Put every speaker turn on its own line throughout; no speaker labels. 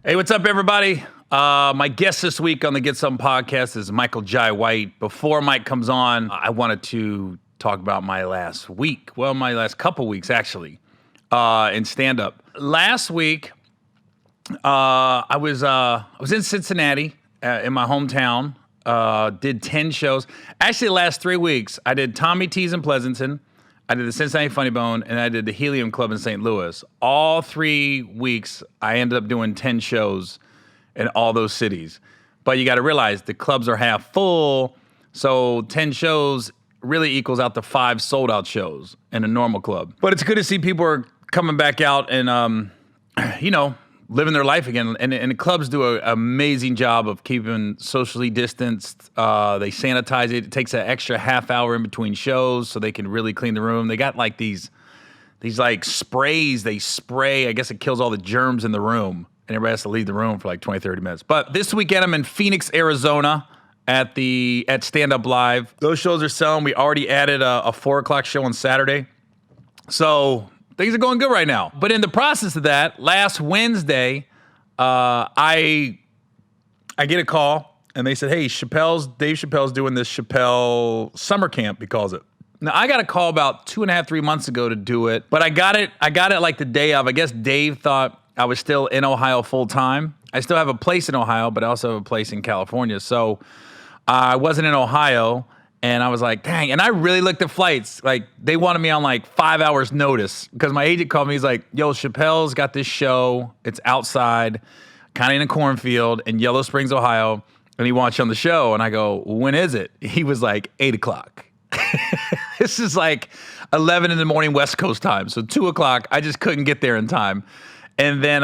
Hey, what's up, everybody? My guest this week on the Get Something podcast is Michael Jai White. Before Mike comes on, I wanted to talk about my last week. Well, my last couple weeks, actually, in stand-up. Last week, I was in Cincinnati, in my hometown. Did 10 shows. Actually, the last 3 weeks, I did Tommy T's in Pleasanton, I did the Cincinnati Funny Bone, and I did the Helium Club in St. Louis. All 3 weeks, I ended up doing 10 shows in all those cities. But you got to realize the clubs are half full, so 10 shows really equals out to 5 sold-out shows in a normal club. But it's good to see people are coming back out and, living their life again. And the clubs do an amazing job of keeping socially distanced. They sanitize it. It takes an extra half hour in between shows so they can really clean the room. They got like these like sprays they spray. I guess it kills all the germs in the room. And everybody has to leave the room for like 20, 30 minutes. But this weekend I'm in Phoenix, Arizona at Stand Up Live. Those shows are selling. We already added a 4 o'clock show on Saturday. So things are going good right now. But in the process of that, last Wednesday, I get a call, and they said, hey, Dave Chappelle's doing this Chappelle summer camp, he calls it. Now, I got a call about 2.5, 3 months ago to do it, but I got it like the day of. I guess Dave thought I was still in Ohio full time. I still have a place in Ohio, but I also have a place in California. So I wasn't in Ohio. And I was like, dang. And I really looked at flights. Like, they wanted me on like 5 hours notice because my agent called me. He's like, yo, Chappelle's got this show. It's outside, kind of in a cornfield in Yellow Springs, Ohio. And he wants you on the show. And I go, when is it? He was like, 8 o'clock. This is like 11 in the morning West Coast time. So 2 o'clock, I just couldn't get there in time. And then,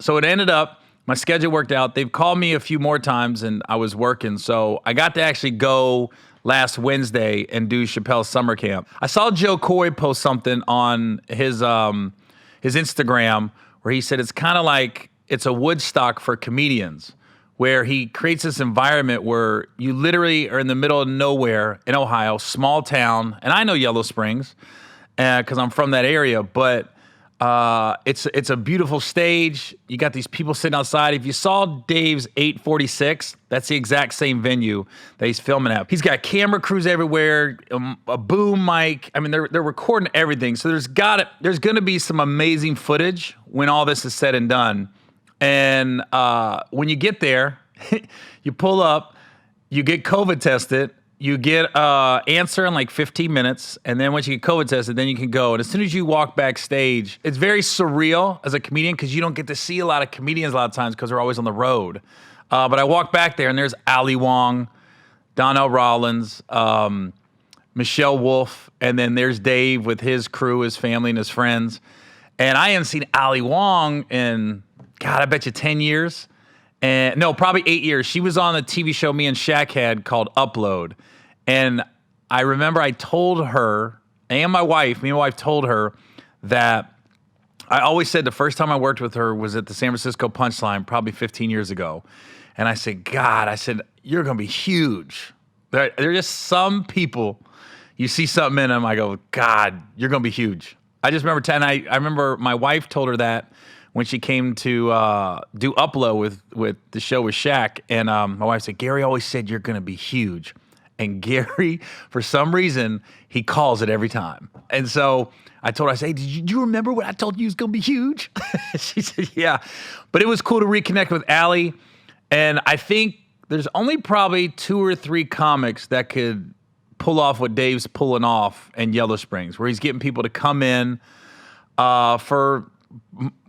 so it ended up, my schedule worked out. They've called me a few more times and I was working. So I got to actually go last Wednesday and do Chappelle's summer camp. I saw Joe Coy post something on his Instagram where he said it's kind of like it's a Woodstock for comedians, where he creates this environment where you literally are in the middle of nowhere in Ohio, small town, and I know Yellow Springs because I'm from that area, but it's a beautiful stage. You got these people sitting outside. If you saw Dave's 846, that's the exact same venue that he's filming at. He's got camera crews everywhere, a boom mic. I mean, they're recording everything. So there's going to be some amazing footage when all this is said and done. And when you get there, you pull up, you get COVID tested. You get answer in like 15 minutes, and then once you get COVID tested, then you can go. And as soon as you walk backstage, it's very surreal as a comedian because you don't get to see a lot of comedians a lot of times because they're always on the road. But I walk back there, and there's Ali Wong, Donnell Rollins, Michelle Wolf, and then there's Dave with his crew, his family, and his friends. And I haven't seen Ali Wong in, God, I bet you 10 years. And no, probably 8 years. She was on a TV show me and Shaq had called Upload. And I remember I told her, and my wife told her that I always said the first time I worked with her was at the San Francisco Punchline, probably 15 years ago. And I said, God, you're going to be huge. There are just some people, you see something in them, I go, God, you're going to be huge. I just remember, I remember my wife told her that when she came to do Upload with the show with Shaq. And my wife said, Gary always said you're going to be huge. And Gary, for some reason, he calls it every time. And so I told her, I said, hey, did you remember when I told you he was going to be huge? She said, yeah. But it was cool to reconnect with Allie. And I think there's only probably 2 or 3 comics that could pull off what Dave's pulling off in Yellow Springs, where he's getting people to come in for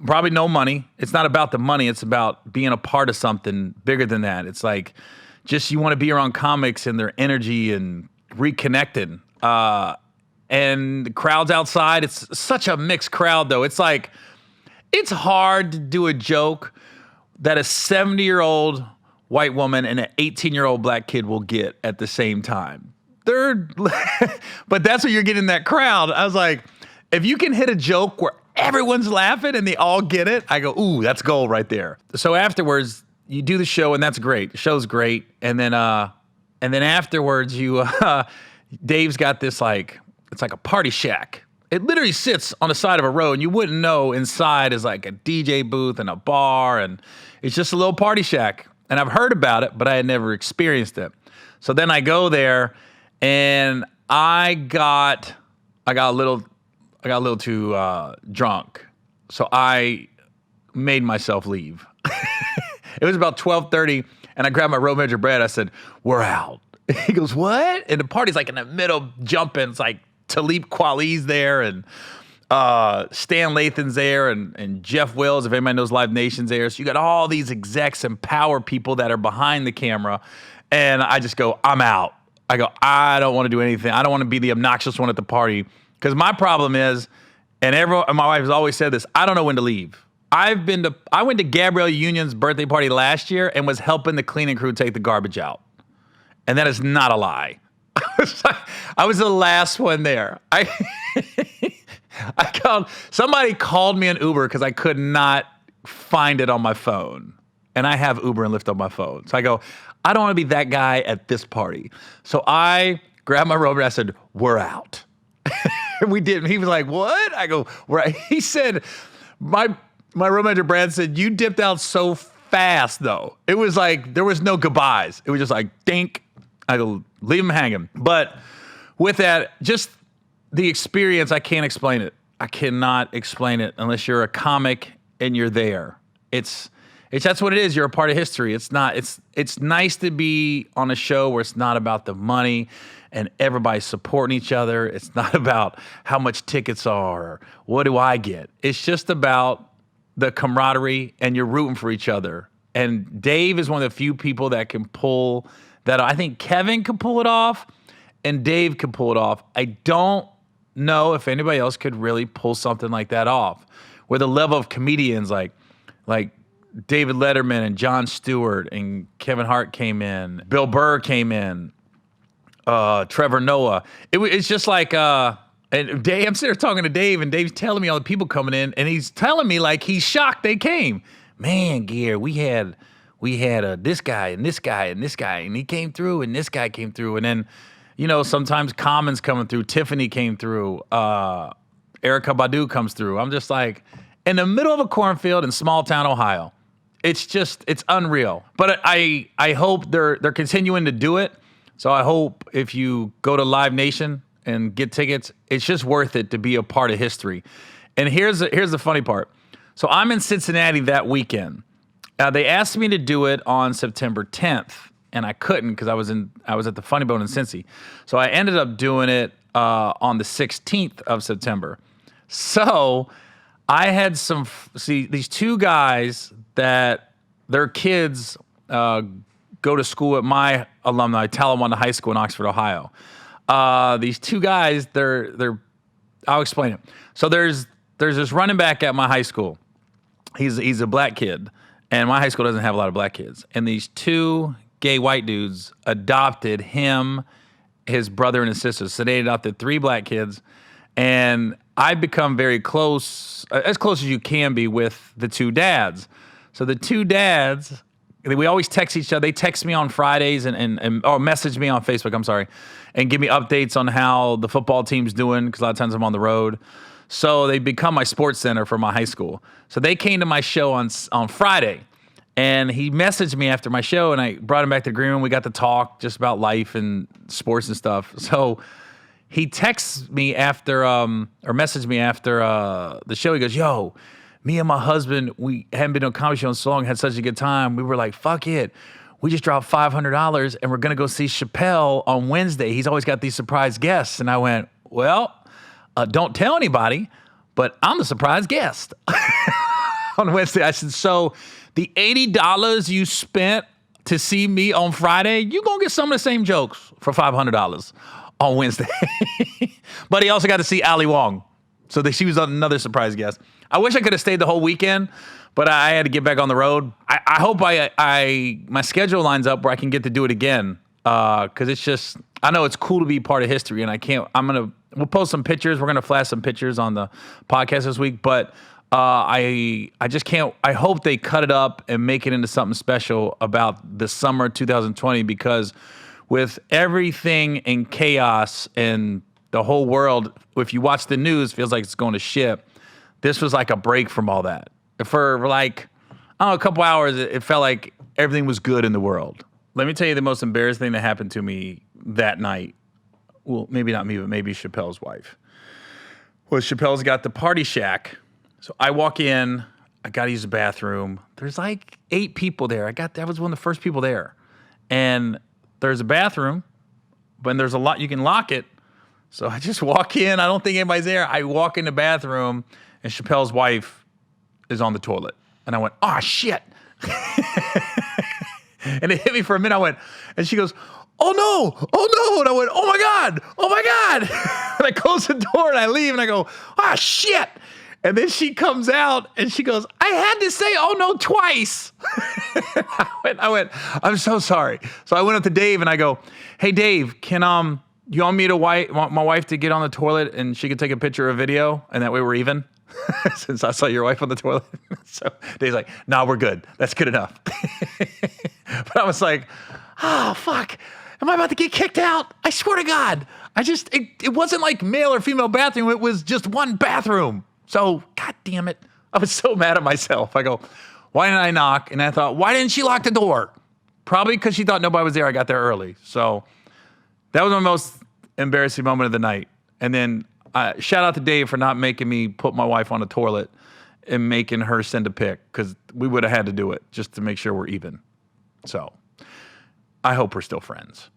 probably no money. It's not about the money. It's about being a part of something bigger than that. It's like just you want to be around comics and their energy and reconnected. And the crowd's outside. It's such a mixed crowd, though. It's like it's hard to do a joke that a 70-year-old white woman and an 18-year-old black kid will get at the same time. But that's what you're getting in that crowd. I was like, if you can hit a joke where everyone's laughing and they all get it, I go, ooh, that's gold right there. So afterwards, you do the show, and that's great. The show's great. And then afterwards, Dave's got this, like, it's like a party shack. It literally sits on the side of a road, and you wouldn't know inside is like a DJ booth and a bar, and it's just a little party shack. And I've heard about it, but I had never experienced it. So then I go there, and I got a little too drunk, so I made myself leave. It was about 12:30, and I grabbed my road manager Brad. I said, "We're out." He goes, "What?" And the party's like in the middle, jumping. It's like Talib Kweli's there, and Stan Lathan's there, and Jeff Wells, if anybody knows Live Nation's there. So you got all these execs and power people that are behind the camera, and I just go, "I'm out." I go, "I don't want to do anything. I don't want to be the obnoxious one at the party." Because my problem is, and my wife has always said this, I don't know when to leave. I went to Gabrielle Union's birthday party last year and was helping the cleaning crew take the garbage out. And that is not a lie. I was the last one there. Somebody called me an Uber because I could not find it on my phone. And I have Uber and Lyft on my phone. So I go, I don't want to be that guy at this party. So I grabbed my robe and I said, "We're out." We didn't. He was like, "What?" I go, "Right." He said, my road manager Brad said, "You dipped out so fast, though." It was like there was no goodbyes. It was just like dink. I go, "Leave him hanging." But with that, just the experience, I can't explain it. I cannot explain it unless you're a comic and you're there. That's what it is. You're a part of history. It's nice to be on a show where it's not about the money and everybody supporting each other. It's not about how much tickets are or what do I get. It's just about the camaraderie and you're rooting for each other. And Dave is one of the few people that can pull that. I think Kevin can pull it off and Dave can pull it off. I don't know if anybody else could really pull something like that off. Where the level of comedians like David Letterman and Jon Stewart and Kevin Hart came in, Bill Burr came in, Trevor Noah. It's just like, and Dave, I'm sitting there talking to Dave, and Dave's telling me all the people coming in, and he's telling me like he's shocked they came. "Man, Gary, we had this guy and this guy and this guy, and he came through, and this guy came through, and then, sometimes Common's coming through, Tiffany came through, Erykah Badu comes through." I'm just like, in the middle of a cornfield in small town Ohio. It's unreal. But I hope they're continuing to do it. So I hope if you go to Live Nation and get tickets, it's just worth it to be a part of history. And here's the funny part. So I'm in Cincinnati that weekend. They asked me to do it on September 10th, and I couldn't because I was at the Funny Bone in Cincy. So I ended up doing it on the 16th of September. So I had these two guys that their kids go to school at my alumni, Talawanda High School in Oxford, Ohio. These two guys, I'll explain it. So there's this running back at my high school. He's a black kid, and my high school doesn't have a lot of black kids. And these two gay white dudes adopted him, his brother, and his sister. So they adopted 3 black kids, and I've become very close, as close as you can be, with the 2 dads. So the 2 dads, we always text each other. They text me on Fridays or message me on Facebook, I'm sorry, and give me updates on how the football team's doing, because a lot of times I'm on the road. So they become my sports center for my high school. So they came to my show on Friday, and he messaged me after my show, and I brought him back to the green room. We got to talk just about life and sports and stuff. So he texts me after, or messaged me after the show. He goes, "Yo, me and my husband, we hadn't been on a comedy show in so long, had such a good time. We were like, fuck it. We just dropped $500 and we're going to go see Chappelle on Wednesday. He's always got these surprise guests." And I went, "Well, don't tell anybody, but I'm the surprise guest." On Wednesday, I said, "So the $80 you spent to see me on Friday, you're going to get some of the same jokes for $500 on Wednesday." But he also got to see Ali Wong. So she was another surprise guest. I wish I could have stayed the whole weekend, but I had to get back on the road. I hope my schedule lines up where I can get to do it again. Because it's just, I know it's cool to be part of history, and we'll post some pictures. We're going to flash some pictures on the podcast this week, but I just can't, I hope they cut it up and make it into something special about the summer 2020, because with everything in chaos and the whole world, if you watch the news, feels like it's going to shit. This was like a break from all that. For like, I don't know, a couple hours, it felt like everything was good in the world. Let me tell you the most embarrassing thing that happened to me that night. Well, maybe not me, but maybe Chappelle's wife. Well, Chappelle's got the party shack. So I walk in, I got to use the bathroom. There's like 8 people there. That was one of the first people there. And there's a bathroom, but there's a lot, you can lock it. So I just walk in. I don't think anybody's there. I walk in the bathroom, and Chappelle's wife is on the toilet. And I went, oh, shit. And it hit me for a minute. I went, and she goes, oh, no. And I went, oh, my God. And I close the door, and I leave, and I go, ah, shit. And then she comes out, and she goes, I had to say, oh, no, twice. I went, I'm so sorry. So I went up to Dave, and I go, hey, Dave, can you want me to want my wife to get on the toilet, and she could take a picture or video, and that way we're even? Since I saw your wife on the toilet. So Dave's like, nah, we're good. That's good enough. But I was like, oh, fuck. Am I about to get kicked out? I swear to God. It wasn't like male or female bathroom. It was just one bathroom. So, God damn it. I was so mad at myself. I go, why didn't I knock? And I thought, why didn't she lock the door? Probably because she thought nobody was there. I got there early. So that was my most embarrassing moment of the night. And then shout out to Dave for not making me put my wife on the toilet and making her send a pic, because we would have had to do it just to make sure we're even. So I hope we're still friends.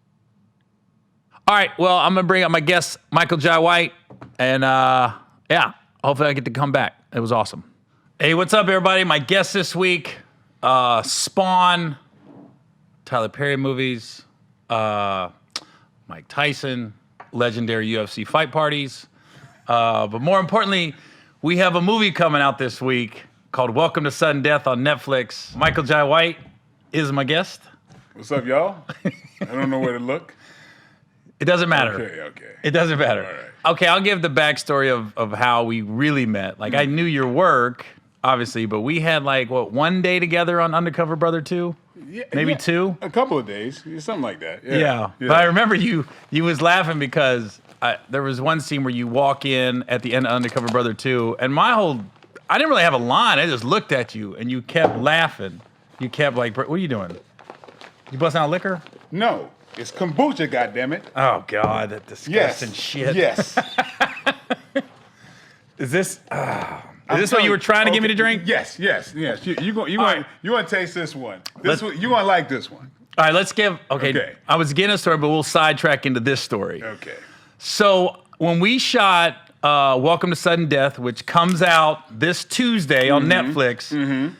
All right, well, I'm going to bring up my guest, Michael Jai White. And yeah, hopefully I get to come back. It was awesome. Hey, what's up, everybody? My guest this week, Spawn, Tyler Perry movies, Mike Tyson, legendary UFC fight parties. But more importantly, we have a movie coming out this week called Welcome to Sudden Death on Netflix. Michael Jai White is my guest.
What's up, y'all? I don't know where to look.
It doesn't matter.
Okay.
It doesn't matter.
All right.
Okay, I'll give the backstory of how we really met. Like, I knew your work, obviously, but we had like, one day together on Undercover Brother 2?
Yeah,
Maybe 2?
A couple of days, something like that.
Yeah. But I remember you was laughing because there was one scene where you walk in at the end of Undercover Brother 2, and I didn't really have a line. I just looked at you, and you kept laughing. You kept like, what are you doing? You busting out liquor?
No, it's kombucha, goddammit.
Oh, God, that disgusting shit.
Yes.
Is this what you were trying to get me to drink?
Yes. You want to taste this one. You gonna like this one.
All right, let's give. Okay. I was getting a story, but we'll sidetrack into this story.
Okay.
So when we shot Welcome to Sudden Death, which comes out this Tuesday on Netflix,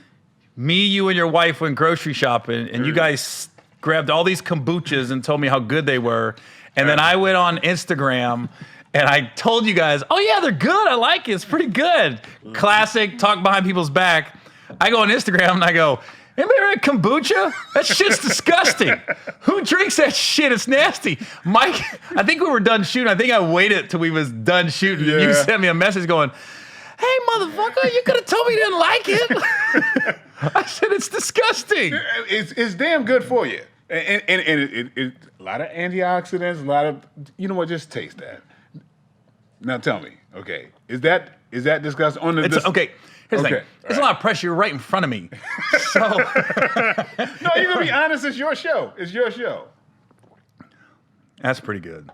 me, you, and your wife went grocery shopping, and you guys grabbed all these kombuchas and told me how good they were. And then I went on Instagram and I told you guys, oh yeah, they're good. I like it. It's pretty good. Classic, talk behind people's back. I go on Instagram and I go, anybody ever had kombucha? That shit's disgusting. Who drinks that shit? It's nasty. Mike, I think we were done shooting. I think I waited till we was done shooting. Yeah. You sent me a message going, hey, motherfucker, you could have told me you didn't like it. I said, it's disgusting.
It's damn good for you. And it a lot of antioxidants, a lot of, you know what, just taste that. Now tell me, okay, is that disgusting?
Okay, here's the thing. There's a lot of pressure right in front of me. So
no, you're going to be honest, it's your show. It's your show.
That's pretty good.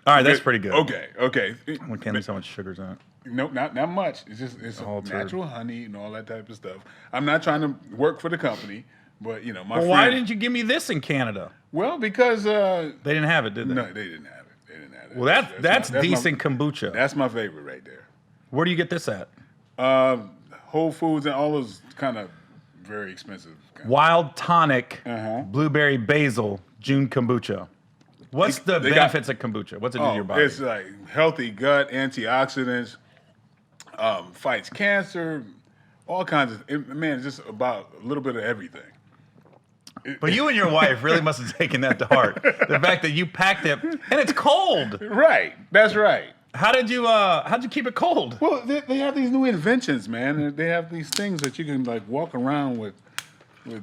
All right, that's pretty good.
Okay.
We can't leave so much sugars on it.
No, not much. It's natural honey and all that type of stuff. I'm not trying to work for the company, but you know, my friend.
Why didn't you give me this in Canada?
Well, because
they didn't have it, did they?
No, they didn't have it.
Well, that's decent kombucha.
That's my favorite right there.
Where do you get this at?
Whole Foods and all those kind of very expensive.
Wild Tonic, Blueberry Basil, June kombucha. What's the benefits of kombucha? What's it do to your body?
It's like healthy gut, antioxidants, fights cancer, all kinds of. Man, it's just about a little bit of everything.
But you and your wife really must have taken that to heart. The fact that you packed it and it's cold.
Right. That's right.
How'd you keep it cold?
Well, they have these new inventions, man. They have these things that you can like walk around with.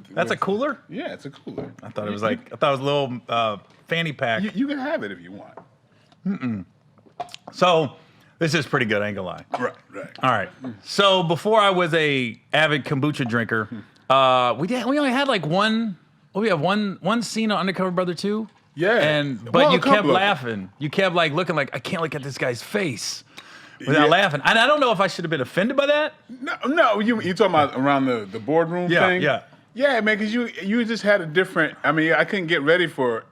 That's a cooler?
Yeah, it's a cooler.
I thought it was a little fanny pack.
You can have it if you want.
So this is pretty good, I ain't gonna lie.
Right.
All right. So before I was a avid kombucha drinker, we only had like one. Well, we have one scene on Undercover Brother 2.
Yeah.
But
Well,
you
a couple
kept
of them.
laughing. You kept like looking like I can't look at this guy's face without laughing. And I don't know if I should have been offended by that.
No, you talking about around the boardroom thing? Yeah, man, because you just had a different. I mean, I couldn't get ready for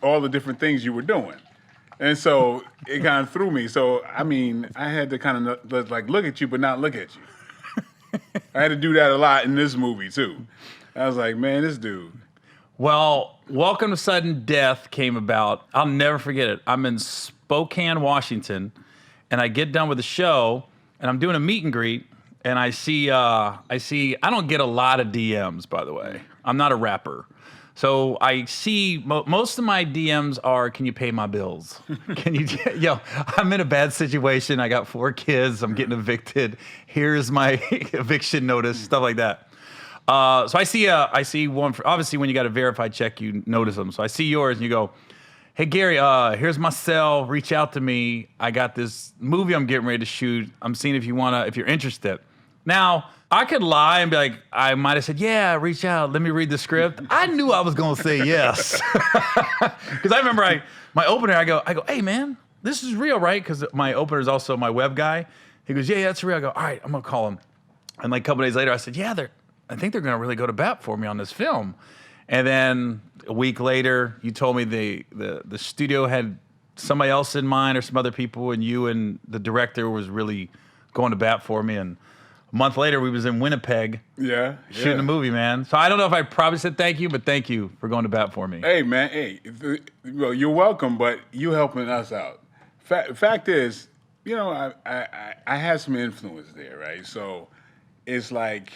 all the different things you were doing, and so it kind of threw me. So I mean, I had to kind of like look at you, but not look at you. I had to do that a lot in this movie too. I was like, man, this dude.
Well, Welcome to Sudden Death came about. I'll never forget it. I'm in Spokane, Washington, and I get done with the show, and I'm doing a meet and greet, and I see. I don't get a lot of DMs, by the way. I'm not a rapper, so I see most of my DMs are, "Can you pay my bills? Can you?" Yo, I'm in a bad situation. I got 4 kids. I'm getting evicted. Here's my eviction notice. Stuff like that. So I see one. Obviously, when you got a verified check, you notice them. So I see yours, and you go, "Hey Gary, here's my cell. Reach out to me. I got this movie I'm getting ready to shoot. I'm seeing if you're interested." Now I could lie and be like, I might have said, "Yeah, reach out. Let me read the script." I knew I was gonna say yes, because I remember my opener. I go, "Hey man, this is real, right?" Because my opener is also my web guy. He goes, "Yeah, that's real." I go, "All right, I'm gonna call him." And like a couple days later, I said, "Yeah, I think they're going to really go to bat for me on this film." And then a week later, you told me the studio had somebody else in mind or some other people, and you and the director was really going to bat for me. And a month later, we was in Winnipeg shooting a movie, man. So I don't know if I probably said thank you, but thank you for going to bat for me.
Hey, man, well, you're welcome, but you helping us out. Fact is, I had some influence there, right? So it's like,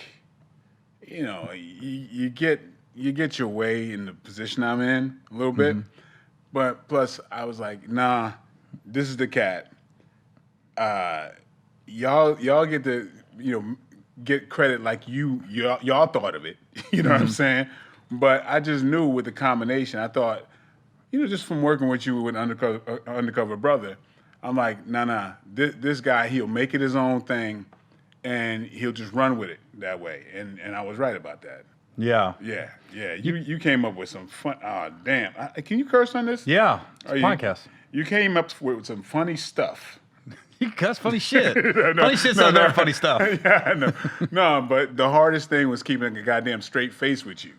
you get your way in the position I'm in a little bit, but plus I was like, nah, this is the cat. Y'all get to get credit like y'all thought of it. You know what I'm saying? But I just knew with the combination, I thought, just from working with you with Undercover Brother, I'm like, nah, this guy, he'll make it his own thing. And he'll just run with it that way, and I was right about that.
Yeah.
You came up with some fun. Oh damn! Can you curse on this?
Yeah, it's a podcast.
You came up with some funny stuff.
That's funny shit. Funny shit's not very funny stuff.
Yeah, I know. No, but the hardest thing was keeping a goddamn straight face with you.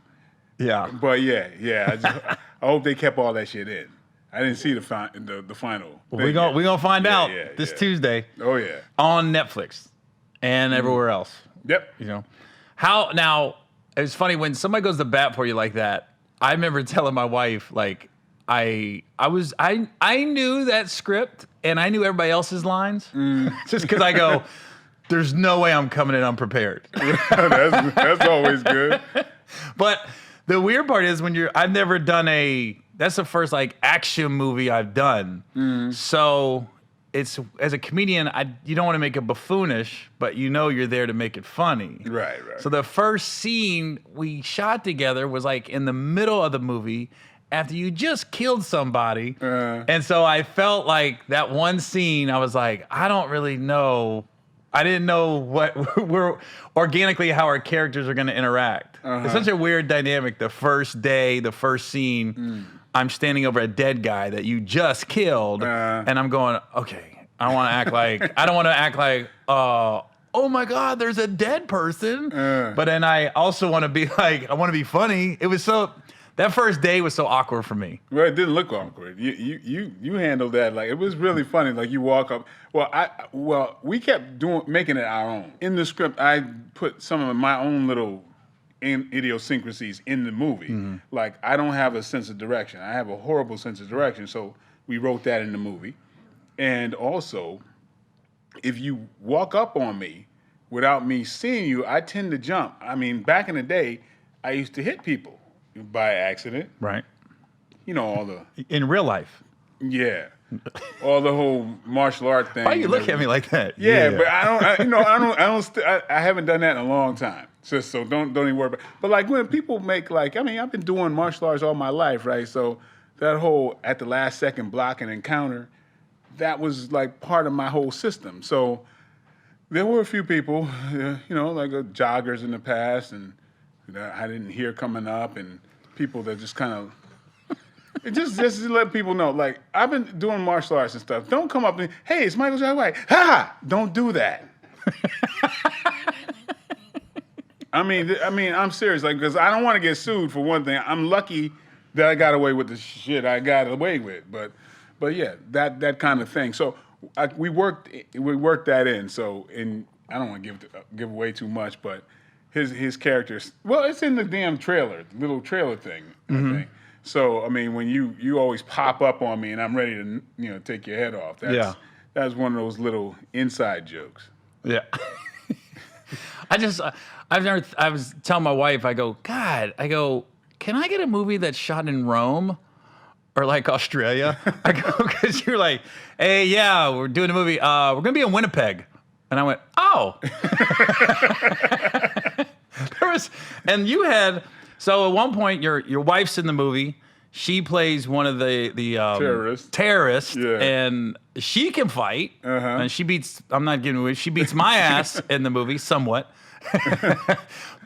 Yeah.
But I hope they kept all that shit in. I didn't see the final.
Well, we're gonna find out this Tuesday.
Oh yeah.
On Netflix. And everywhere else.
Yep.
How now? It's funny when somebody goes to bat for you like that. I remember telling my wife, like, I knew that script and I knew everybody else's lines, just because I go, there's no way I'm coming in unprepared.
that's always good.
But the weird part is I've never done that's the first like action movie I've done. So it's, as a comedian, you don't want to make it buffoonish, but you're there to make it funny.
Right.
So the first scene we shot together was like in the middle of the movie after you just killed somebody. And so I felt like that one scene, I was like, I don't really know. I didn't know we're organically how our characters are going to interact. It's such a weird dynamic. The first day, the first scene, I'm standing over a dead guy that you just killed, and I'm going, okay, I don't want to act like, oh my God, there's a dead person. But then I also want to be like, I want to be funny. That first day was so awkward for me.
Well, it didn't look awkward. You handled that like it was really funny. Like you walk up. We kept making it our own. In the script, I put some of my own little idiosyncrasies in the movie. Like I don't have a sense of direction. I have a horrible sense of direction. So we wrote that in the movie. And also, if you walk up on me without me seeing you, I tend to jump. I mean, back in the day, I used to hit people by accident.
Right.
All the...
In real life.
Yeah. All the whole martial art thing.
Why you look at me like that?
Yeah, but I haven't done that in a long time. So don't even worry about it. But like when people make I've been doing martial arts all my life, right? So that whole at the last second block and encounter, that was like part of my whole system. So there were a few people, like joggers in the past, and that I didn't hear coming up, and people that just kind of. Just to let people know, like, I've been doing martial arts and stuff. Don't come up and, hey, it's Michael J. White. Ha! Don't do that. I mean, I'm serious, like, because I don't want to get sued for one thing. I'm lucky that I got away with the shit I got away with, but yeah, that kind of thing. So we worked that in. So I don't want to give away too much, but his characters. Well, it's in the damn trailer, little trailer thing. I think. So I mean, when you always pop up on me and I'm ready to take your head off. That's one of those little inside jokes.
Yeah. I was telling my wife, I go, can I get a movie that's shot in Rome or like Australia? I go, because you're like, hey, yeah, we're doing a movie. We're going to be in Winnipeg. And I went, oh. So at one point, your wife's in the movie. She plays one of the terrorists, and she can fight. And she beats. I'm not giving away. She beats my ass in the movie somewhat.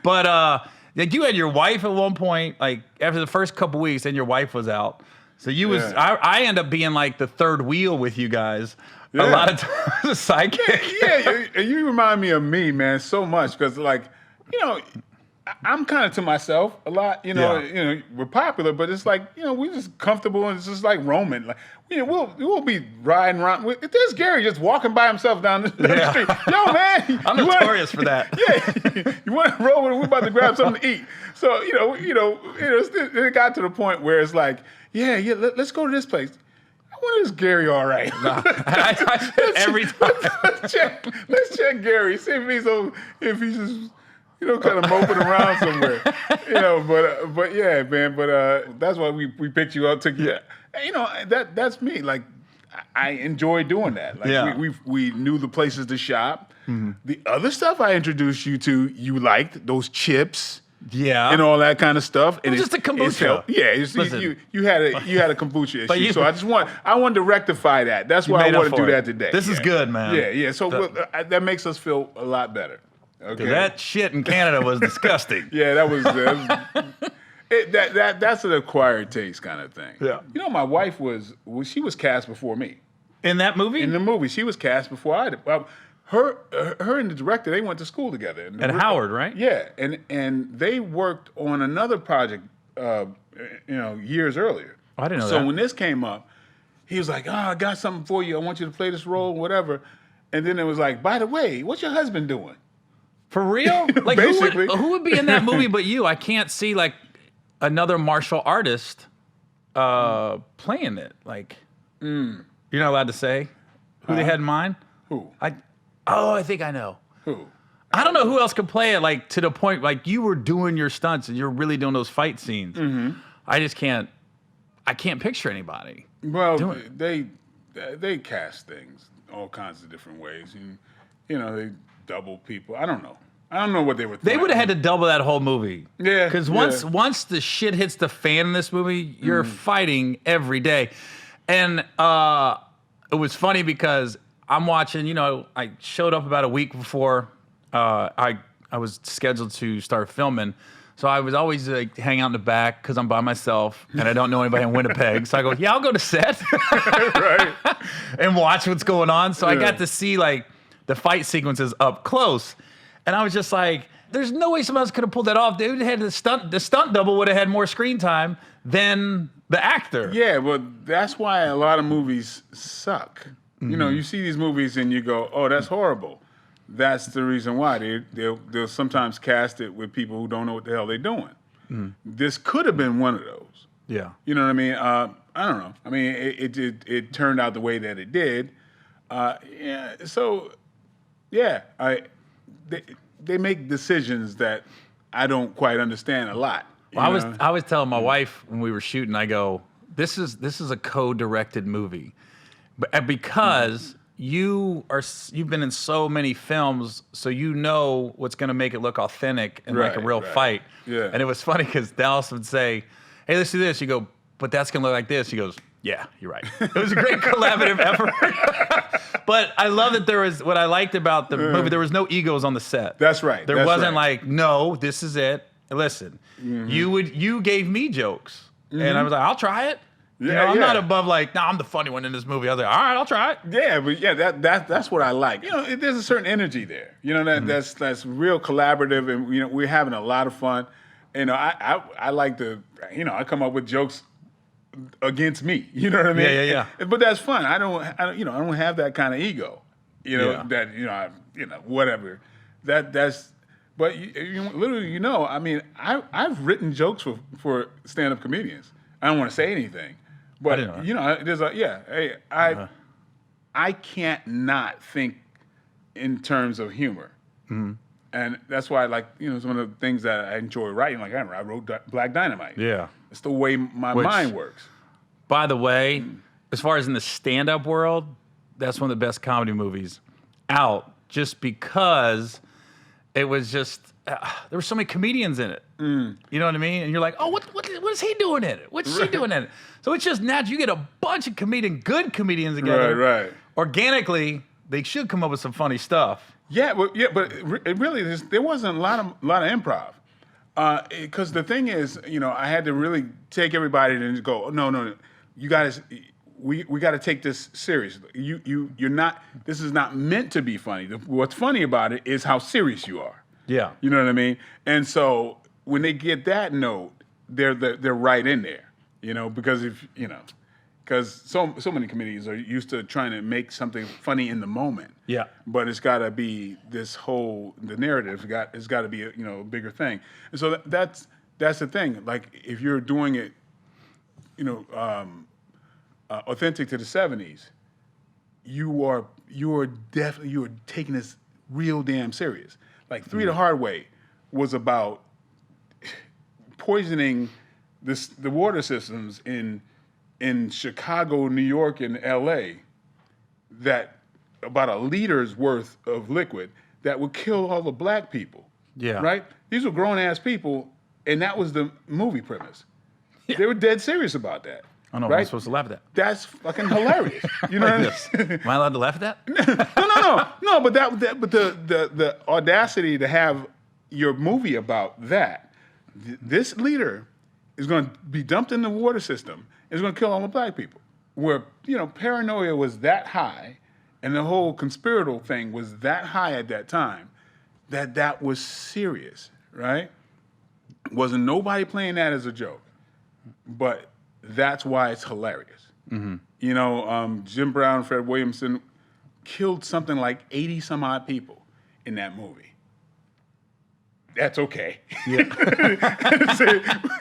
But like you had your wife at one point. Like after the first couple weeks, and your wife was out. So you was. I end up being like the third wheel with you guys. A lot of times, a sidekick.
And you remind me of me, man, so much because like I'm kind of to myself a lot, we're popular, but it's like, we're just comfortable and it's just like roaming. Like, we'll be riding around. If there's Gary just walking by himself down the street, yo, man.
I'm notorious for that.
Yeah. You want to roll with it? We're about to grab something to eat. So, it got to the point where it's like, let's go to this place. I wonder is Gary all right?
Nah, every time.
Let's check Gary. See if he's just... kind of moping around somewhere, but yeah, man. But that's why we picked you up. Took you. That's me. Like I enjoy doing that. Like we knew the places to shop. Mm-hmm. The other stuff I introduced you to, you liked those chips.
Yeah,
and all that kind of stuff.
And just a kombucha.
You had a kombucha issue, so I wanted to rectify that. That's why I wanted to do that today.
This is good, man.
Yeah. So that makes us feel a lot better. Okay.
That shit in Canada was disgusting.
Yeah, that's an acquired taste kind of thing.
Yeah.
My wife she was cast before me.
In that movie?
In the movie, she was cast before I did. Her and the director, they went to school together.
At Howard, right?
Yeah, and they worked on another project, years earlier.
I didn't know that.
So when this came up, he was like, I got something for you. I want you to play this role, whatever. And then it was like, by the way, what's your husband doing?
For real? Like
basically.
Who would be in that movie but you? I can't see like another martial artist playing it. Like you're not allowed to say who they had in mind?
Who?
I think I know.
Who?
I don't know who else could play it like to the point like you were doing your stunts and you're really doing those fight scenes.
Mm-hmm.
I can't picture anybody.
Well, they cast things all kinds of different ways. And, they double people. I don't know what they were thinking.
They would have had to double that whole movie.
Yeah.
Because once the shit hits the fan in this movie, you're fighting every day. And it was funny because I'm watching, I showed up about a week before I was scheduled to start filming. So I was always like hang out in the back because I'm by myself and I don't know anybody in Winnipeg. So I go, I'll go to set
right.
and watch what's going on. So I got to see like the fight sequences up close. And I was just like, there's no way someone else could have pulled that off. Dude had the stunt double would have had more screen time than the actor.
Yeah, well, that's why a lot of movies suck. Mm-hmm. You see these movies and you go, oh, that's horrible. That's the reason why. They'll sometimes cast it with people who don't know what the hell they're doing. Mm-hmm. This could have been one of those.
Yeah.
You know what I mean? I don't know. I mean, it turned out the way that it did. They make decisions that I don't quite understand a lot.
Well, I was telling my wife when we were shooting, I go, this is a co-directed movie, but because you've been in so many films, so you know what's going to make it look authentic and like a real fight.
Yeah.
And it was funny because Dallas would say, "Hey, let's do this." You go, "But that's going to look like this." He goes, Yeah, you're right. It was a great collaborative effort. But I love that what I liked about the movie, there was no egos on the set.
That's right.
There wasn't like, no, this is it. Listen, you gave me jokes. And I was like, I'll try it.
Yeah,
I'm not above like, I'm the funny one in this movie. I was like, all right, I'll try it.
Yeah, but that's what I like. There's a certain energy there. That's real collaborative, and we're having a lot of fun. I like to, I come up with jokes against me. You know what I mean?
Yeah.
But that's fun. I don't have that kind of ego. Whatever. But literally, I mean, I've written jokes for stand-up comedians. I don't want to say anything, but there's I can't not think in terms of humor, and that's why I like some of the things that I enjoy writing. Like I wrote Black Dynamite.
Yeah,
it's the way my mind works.
By the way, as far as in the stand-up world, that's one of the best comedy movies out, just because it was just there were so many comedians in it. You know what I mean? And you're like, oh, what is he doing in it? What's she doing in it? So it's just natural. You get a bunch of good comedians together.
Right.
Organically, they should come up with some funny stuff.
Yeah, but it really there wasn't a lot of improv. Because the thing is, I had to really take everybody and just go, no, you guys, we got to take this serious. You're not. This is not meant to be funny. What's funny about it is how serious you are.
Yeah,
you know what I mean. And so when they get that note, they're right in there. Because because so many comedians are used to trying to make something funny in the moment.
Yeah.
But it's got to be the narrative. It's got to be a bigger thing. And so that's the thing. Like if you're doing it, authentic to the '70s, you are taking this real damn serious. Like Three the Hard Way was about poisoning the water systems in Chicago, New York, and L.A. that about a liter's worth of liquid that would kill all the black people.
Yeah.
Right? These were grown-ass people, and that was the movie premise. Yeah. They were dead serious about that.
I don't know
right?
if I'm supposed to laugh at that.
That's fucking hilarious. You know what I mean?
Am I allowed to laugh at that?
No. But the audacity to have your movie about that. This leader is going to be dumped in the water system. It's going to kill all the black people. Where paranoia was that high, and the whole conspiratorial thing was that high at that time, that was serious, right? Wasn't nobody playing that as a joke, but that's why it's hilarious. Jim Brown, Fred Williamson killed something like 80 some odd people in that movie. That's okay. Yeah.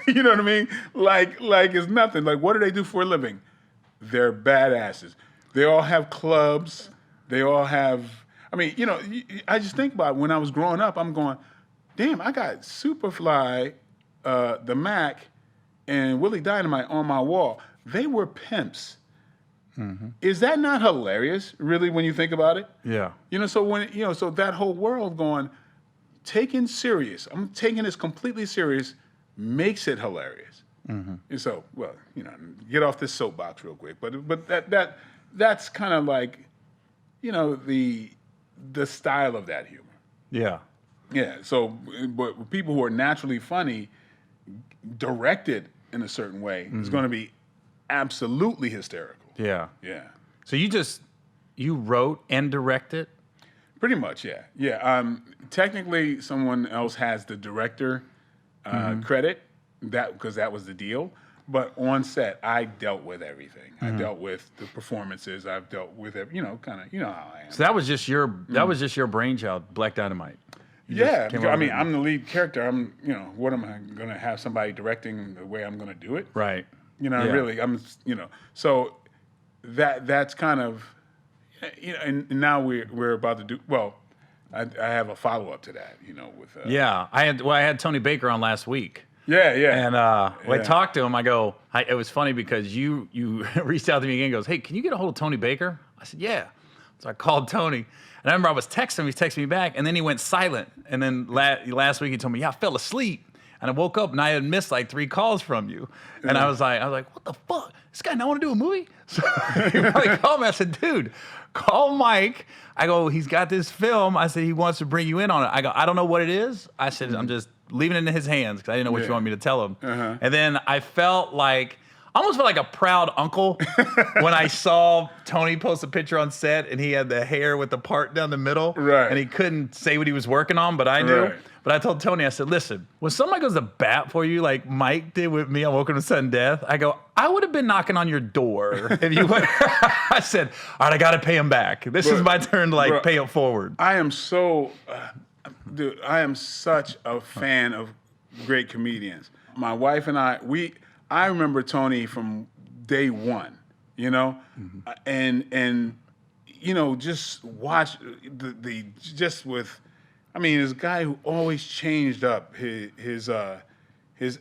You know what I mean? Like it's nothing. Like, what do they do for a living? They're badasses. They all have clubs. They all have, I just think about it. When I was growing up, I'm going, damn, I got Superfly, the Mac, and Willie Dynamite on my wall. They were pimps. Mm-hmm. Is that not hilarious, really, when you think about it?
Yeah.
So that whole world going, taken serious, I'm taking this completely serious, makes it hilarious. Mm-hmm. And so, get off this soapbox real quick. But that's kind of like, the style of that humor.
Yeah.
Yeah. So, but people who are naturally funny, directed in a certain way, is going to be absolutely hysterical.
Yeah.
Yeah.
So you wrote and directed?
Pretty much, yeah. Yeah. Technically, someone else has the director credit, because that was the deal. But on set, I dealt with everything. I dealt with the performances. I've dealt with it, how I am.
So that was just your brainchild, Black Dynamite.
I'm the lead character. What am I going to have somebody directing the way I'm going to do it?
Right.
Really, so that's kind of, and now we're about to do, I have a follow-up to that, with.
I had Tony Baker on last week.
Yeah.
And when I talked to him, it was funny because you reached out to me again and goes, hey, can you get a hold of Tony Baker? I said, yeah. So I called Tony. And I remember I was texting him, he texted me back, and then he went silent. And then last week he told me, I fell asleep. And I woke up and I had missed like 3 calls from you. And I was like, what the fuck? This guy not want to do a movie? So he probably called me. I said, dude, call Mike. I go, he's got this film. I said, he wants to bring you in on it. I go, I don't know what it is. I said, I'm just leaving it in his hands because I didn't know what you want me to tell him. And then I almost felt like a proud uncle when I saw Tony post a picture on set and he had the hair with the part down the middle.
Right.
And he couldn't say what he was working on, but I knew.
Right.
But I told Tony, I said, listen, when somebody goes to bat for you like Mike did with me on Welcome to Sudden Death, I go, I would have been knocking on your door if you would. I said, all right, I got to pay him back. This is my turn to pay it forward.
I am so, dude, I am such a fan of great comedians. My wife and I remember Tony from day one, you know, and you know, just watch this guy who always changed up his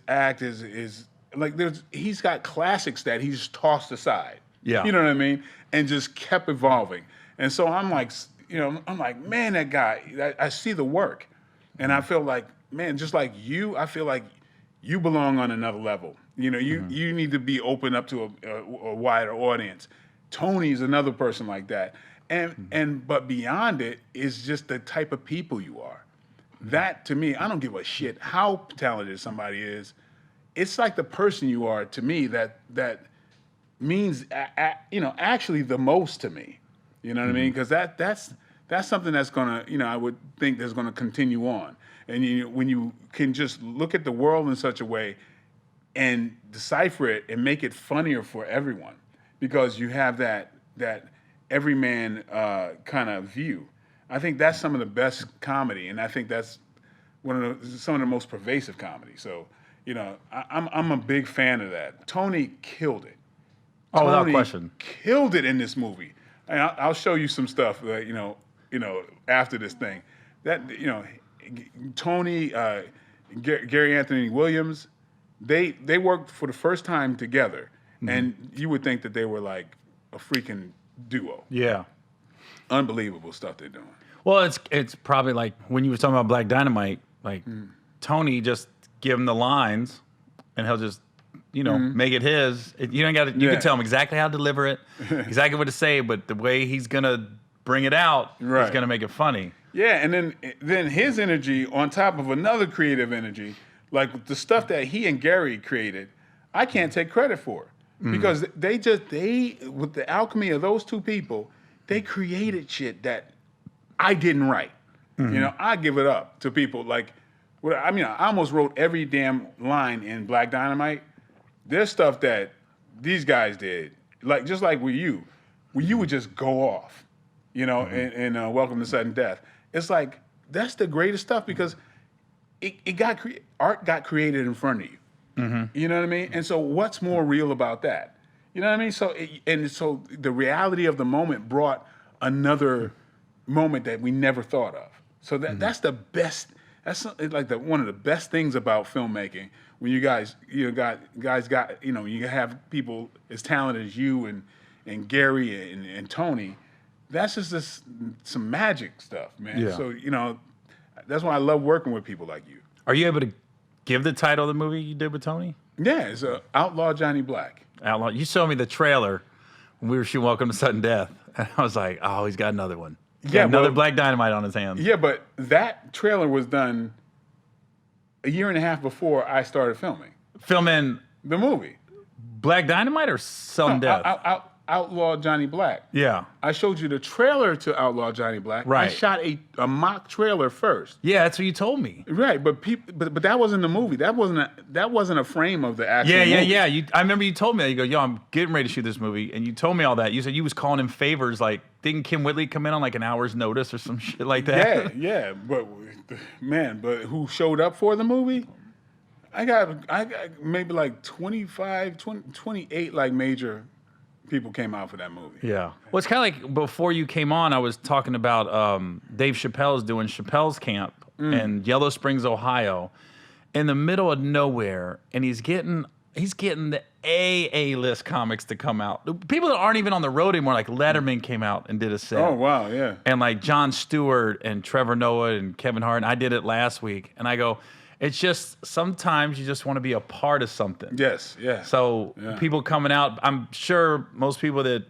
act is like he's got classics that he's tossed aside.
Yeah.
You know what I mean? And just kept evolving. And so I'm like, man, that guy, I see the work. And I feel like, man, just like you, I feel like you belong on another level. You know, you need to be open up to a wider audience. Tony's another person like that. But beyond it is just the type of people you are. That, to me, I don't give a shit how talented somebody is. It's like the person you are, to me, that means, actually the most to me. You know what I mean? Because that's something that's going to, I would think that's going to continue on. And when you can just look at the world in such a way and decipher it and make it funnier for everyone, because you have that everyman kind of view. I think that's some of the best comedy, and I think that's some of the most pervasive comedy. So, I'm a big fan of that. Tony killed it.
Oh, without question.
Killed it in this movie. And I'll show you some stuff that, after this thing. That, Tony, Gary Anthony Williams, they worked for the first time together, and you would think that they were like a freaking duo.
Yeah.
Unbelievable stuff they're doing.
Well, it's probably like when you were talking about Black Dynamite, like Tony just give him the lines and he'll just, make it his. You can tell him exactly how to deliver it, exactly what to say, but the way he's going to bring it out is going to make it funny.
Yeah, and then his energy on top of another creative energy, like the stuff that he and Gary created, I can't take credit for. Because they with the alchemy of those two people, they created shit that I didn't write. I give it up to people. Like, I almost wrote every damn line in Black Dynamite. There's stuff that these guys did, like just like with you, where you would just go off, in Welcome to Sudden Death. It's like that's the greatest stuff because art got created in front of you. You know what I mean? And so what's more real about that? You know what I mean? So the reality of the moment brought another moment that we never thought of. So that's the best. That's like one of the best things about filmmaking. When you have people as talented as you and Gary and Tony. That's just some magic stuff, man.
Yeah.
So that's why I love working with people like you.
Are you able to give the title of the movie you did with Tony?
Yeah, it's Outlaw Johnny Black.
Outlaw. You showed me the trailer when we were shooting Welcome to Sudden Death, and I was like, oh, he's got another one. Another Black Dynamite on his hands.
Yeah, but that trailer was done a year and a half before I started filming.
Filming
the movie.
Black Dynamite or Sudden Death?
Outlaw Johnny Black.
Yeah.
I showed you the trailer to Outlaw Johnny Black.
Right.
I shot a mock trailer first.
Yeah, that's what you told me.
Right, but that wasn't the movie. That wasn't a frame of the actual movie.
Yeah. I remember you told me that. You go, yo, I'm getting ready to shoot this movie, and you told me all that. You said you was calling him favors, like, didn't Kim Whitley come in on like an hour's notice or some shit like that?
Yeah, but who showed up for the movie? I got maybe like 28 like major people came out for that movie.
Yeah. Well, it's kind of like before you came on, I was talking about Dave Chappelle's doing Chappelle's Camp in Yellow Springs, Ohio, in the middle of nowhere, and he's getting the A-list comics to come out. People that aren't even on the road anymore, like Letterman came out and did a set.
Oh, wow, yeah.
And like Jon Stewart and Trevor Noah and Kevin Hart, and I did it last week, and I go, It's just sometimes you just want to be a part of something.
Yes, yeah.
So people coming out, I'm sure most people that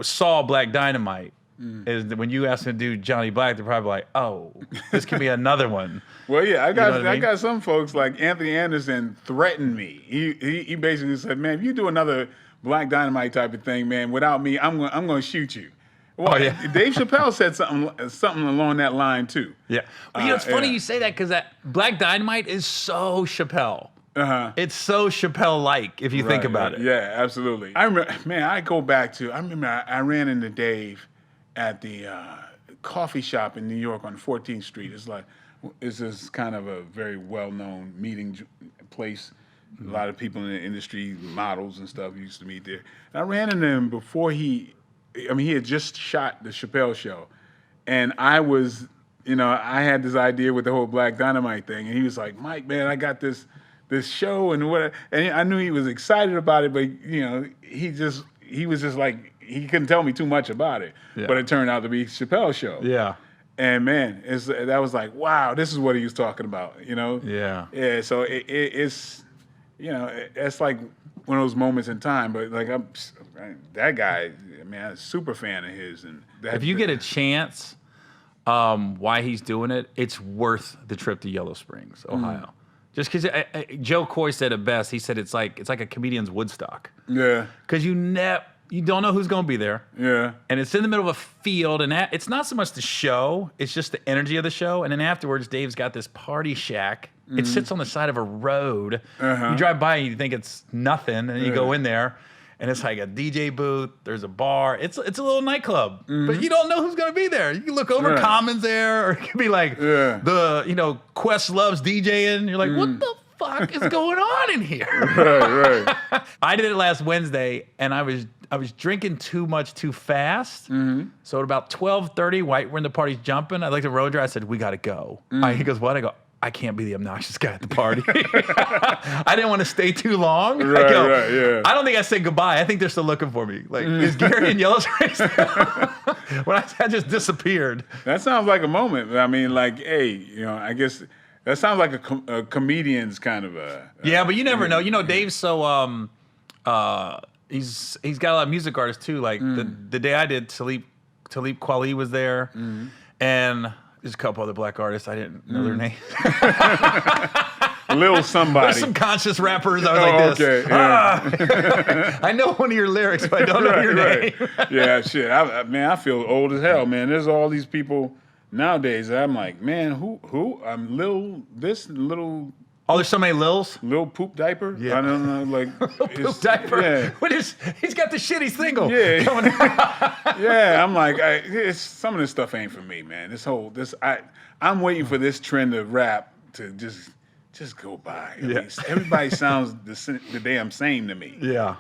saw Black Dynamite is that when you ask them to do Johnny Black, they're probably like, "Oh, this could be another one."
Well, yeah, I
mean?
got some folks like Anthony Anderson threatened me. He basically said, "Man, if you do another Black Dynamite type of thing, man, without me, I'm going to shoot you." Well, Dave Chappelle said something along that line too.
Yeah, but it's funny you say that because that Black Dynamite is so Chappelle. It's so Chappelle-like if you think about it.
Yeah, absolutely. I remember I ran into Dave at the coffee shop in New York on 14th Street. It's this kind of a very well-known meeting place. A lot of people in the industry, models and stuff, used to meet there. And I ran into him before he had just shot the Chappelle show. And I had this idea with the whole Black Dynamite thing. And he was like, "Mike, man, I got this show and what," and I knew he was excited about it, but he was just like, he couldn't tell me too much about it. Yeah. But it turned out to be Chappelle's show. Yeah. And man, that was like, wow, this is what he was talking about, Yeah. Yeah. So it's, it's like one of those moments in time. But like that guy, man, I'm a super fan of his. And
if you get a chance, why he's doing it, it's worth the trip to Yellow Springs, Ohio. Just because Joe Coy said it best. He said it's like a comedian's Woodstock. Yeah. Because you don't know who's going to be there. Yeah. And it's in the middle of a field, and it's not so much the show; it's just the energy of the show. And then afterwards, Dave's got this party shack. It sits on the side of a road. You drive by and you think it's nothing, and then you go in there, and it's like a DJ booth. There's a bar. It's a little nightclub, but you don't know who's going to be there. You can look over, Common's there, or it could be like the Quest Loves DJing. You're like, what the fuck is going on in here? Right. I did it last Wednesday, and I was drinking too much too fast. So at about 12:30, right when the party's jumping, I looked at Roadrunner. I said, "We got to go." He goes, "What?" I go, "I can't be the obnoxious guy at the party." I didn't want to stay too long. I don't think I said goodbye. I think they're still looking for me. Like, is Gary in Yellow Springs? When I just disappeared.
That sounds like a moment. I mean, like, hey, I guess that sounds like a comedian's kind of a.
Yeah, but you never know. Dave's so he's got a lot of music artists too. Like the day I did, Talib Kweli was there, and there's a couple other black artists. I didn't know their names.
Lil somebody.
There's some conscious rappers. I was like this. Okay, yeah. I know one of your lyrics, but I don't know your name.
Yeah, shit. I feel old as hell, man. There's all these people nowadays that I'm like, man, who? I'm Lil this, little.
Oh, there's so many Lils?
Lil Poop Diaper? Yeah. I don't know, like.
Poop Diaper? Yeah. He's got the shitty single.
Yeah. Coming out. Yeah, I'm like, some of this stuff ain't for me, man. I'm waiting for this trend of rap to just go by. I mean, everybody sounds the damn same to me. Yeah.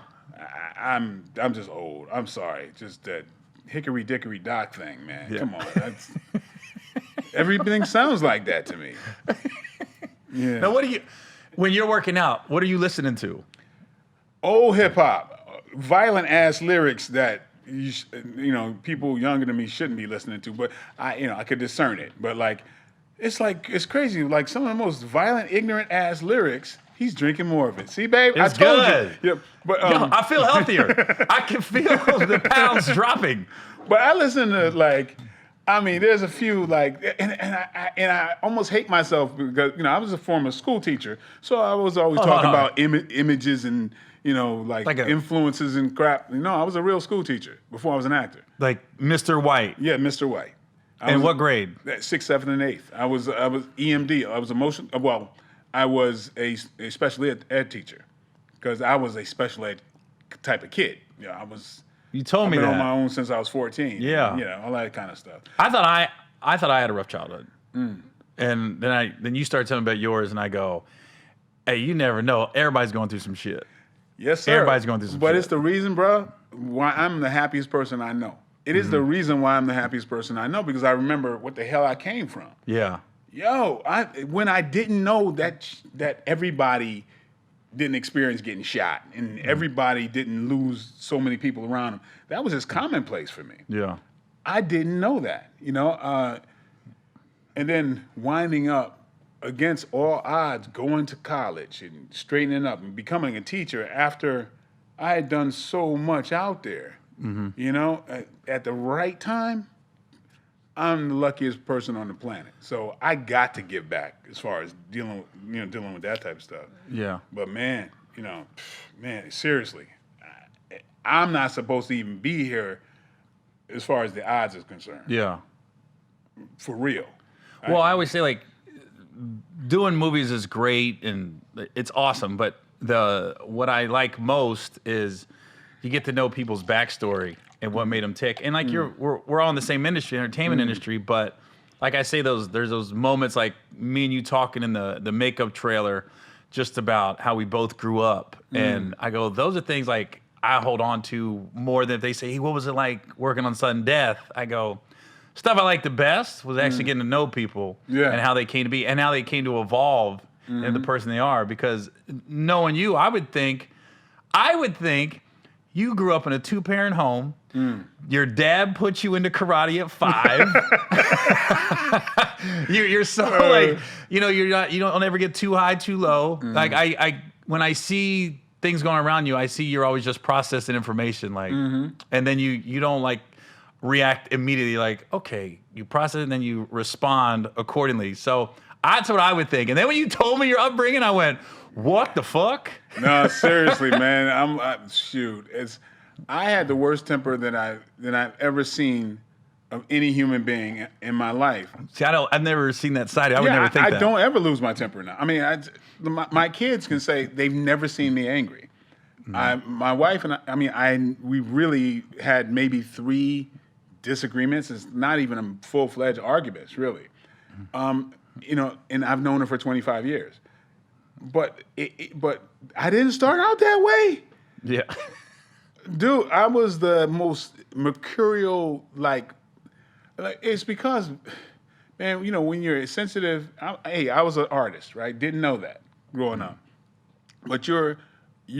I'm just old. I'm sorry. Just that hickory dickory dock thing, man. Yeah. Come on. Everything sounds like that to me. Yeah.
Now, when you're working out, what are you listening to?
Old hip hop, violent ass lyrics that people younger than me shouldn't be listening to. But I could discern it. But it's crazy. Like some of the most violent, ignorant ass lyrics. He's drinking more of it. See, babe,
I told
good.
You. Yeah, but I feel healthier. I can feel the pounds dropping.
But I listen to there's a few and I almost hate myself because I was a former school teacher, so I was always talking about images and influences and crap. I was a real school teacher before I was an actor.
Like Mr. White.
Yeah, Mr. White.
And what grade?
6th, 7th, and 8th. I was EMD. I was I was a special ed teacher because I was a special ed type of kid. I was.
You told me that.
I've been on my own since I was 14.
Yeah.
All that kind of stuff.
I thought I had a rough childhood. And then you start telling me about yours, and I go, hey, you never know. Everybody's going through some shit.
Yes, sir.
Everybody's going through some shit.
But it's the reason, bro, why I'm the happiest person I know. It is the reason why I'm the happiest person I know, because I remember what the hell I came from. Yeah. When I didn't know that everybody didn't experience getting shot and everybody didn't lose so many people around them, that was just commonplace for me. Yeah. I didn't know that, and then winding up against all odds, going to college and straightening up and becoming a teacher after I had done so much out there. You know, at the right time, I'm the luckiest person on the planet. So I got to give back as far as dealing with that type of stuff.
Yeah.
But man, seriously, I'm not supposed to even be here as far as the odds is concerned.
Yeah.
For real.
Well, I always say, like, doing movies is great and it's awesome, but what I like most is you get to know people's backstory and what made them tick. And like we're all in the same industry, entertainment industry, but like I say, there's those moments like me and you talking in the makeup trailer just about how we both grew up. And I go, those are things like I hold on to more than if they say, hey, what was it like working on Sudden Death? I go, stuff I liked the best was actually getting to know people and how they came to be and how they came to evolve into the person they are. Because knowing you, I would think you grew up in a 2-parent home. Your dad put you into karate at 5. You're so like, you don't ever get too high, too low. Like I when I see things going around you, I see you're always just processing information, like, and then you don't like react immediately, like, okay, you process it and then you respond accordingly. So that's what I would think. And then when you told me your upbringing, I went, what the fuck?
No, seriously, man. I had the worst temper that I've ever seen of any human being in my life.
See, I've never seen that side. I would never think that.
I don't ever lose my temper now. I mean, my kids can say they've never seen me angry. My wife and we really had maybe 3 disagreements. It's not even full-fledged arguments, really. And I've known her for 25 years. But I didn't start out that way.
Yeah.
Dude, I was the most mercurial, like it's because, man, when you're sensitive, I was an artist, right? Didn't know that growing up. But you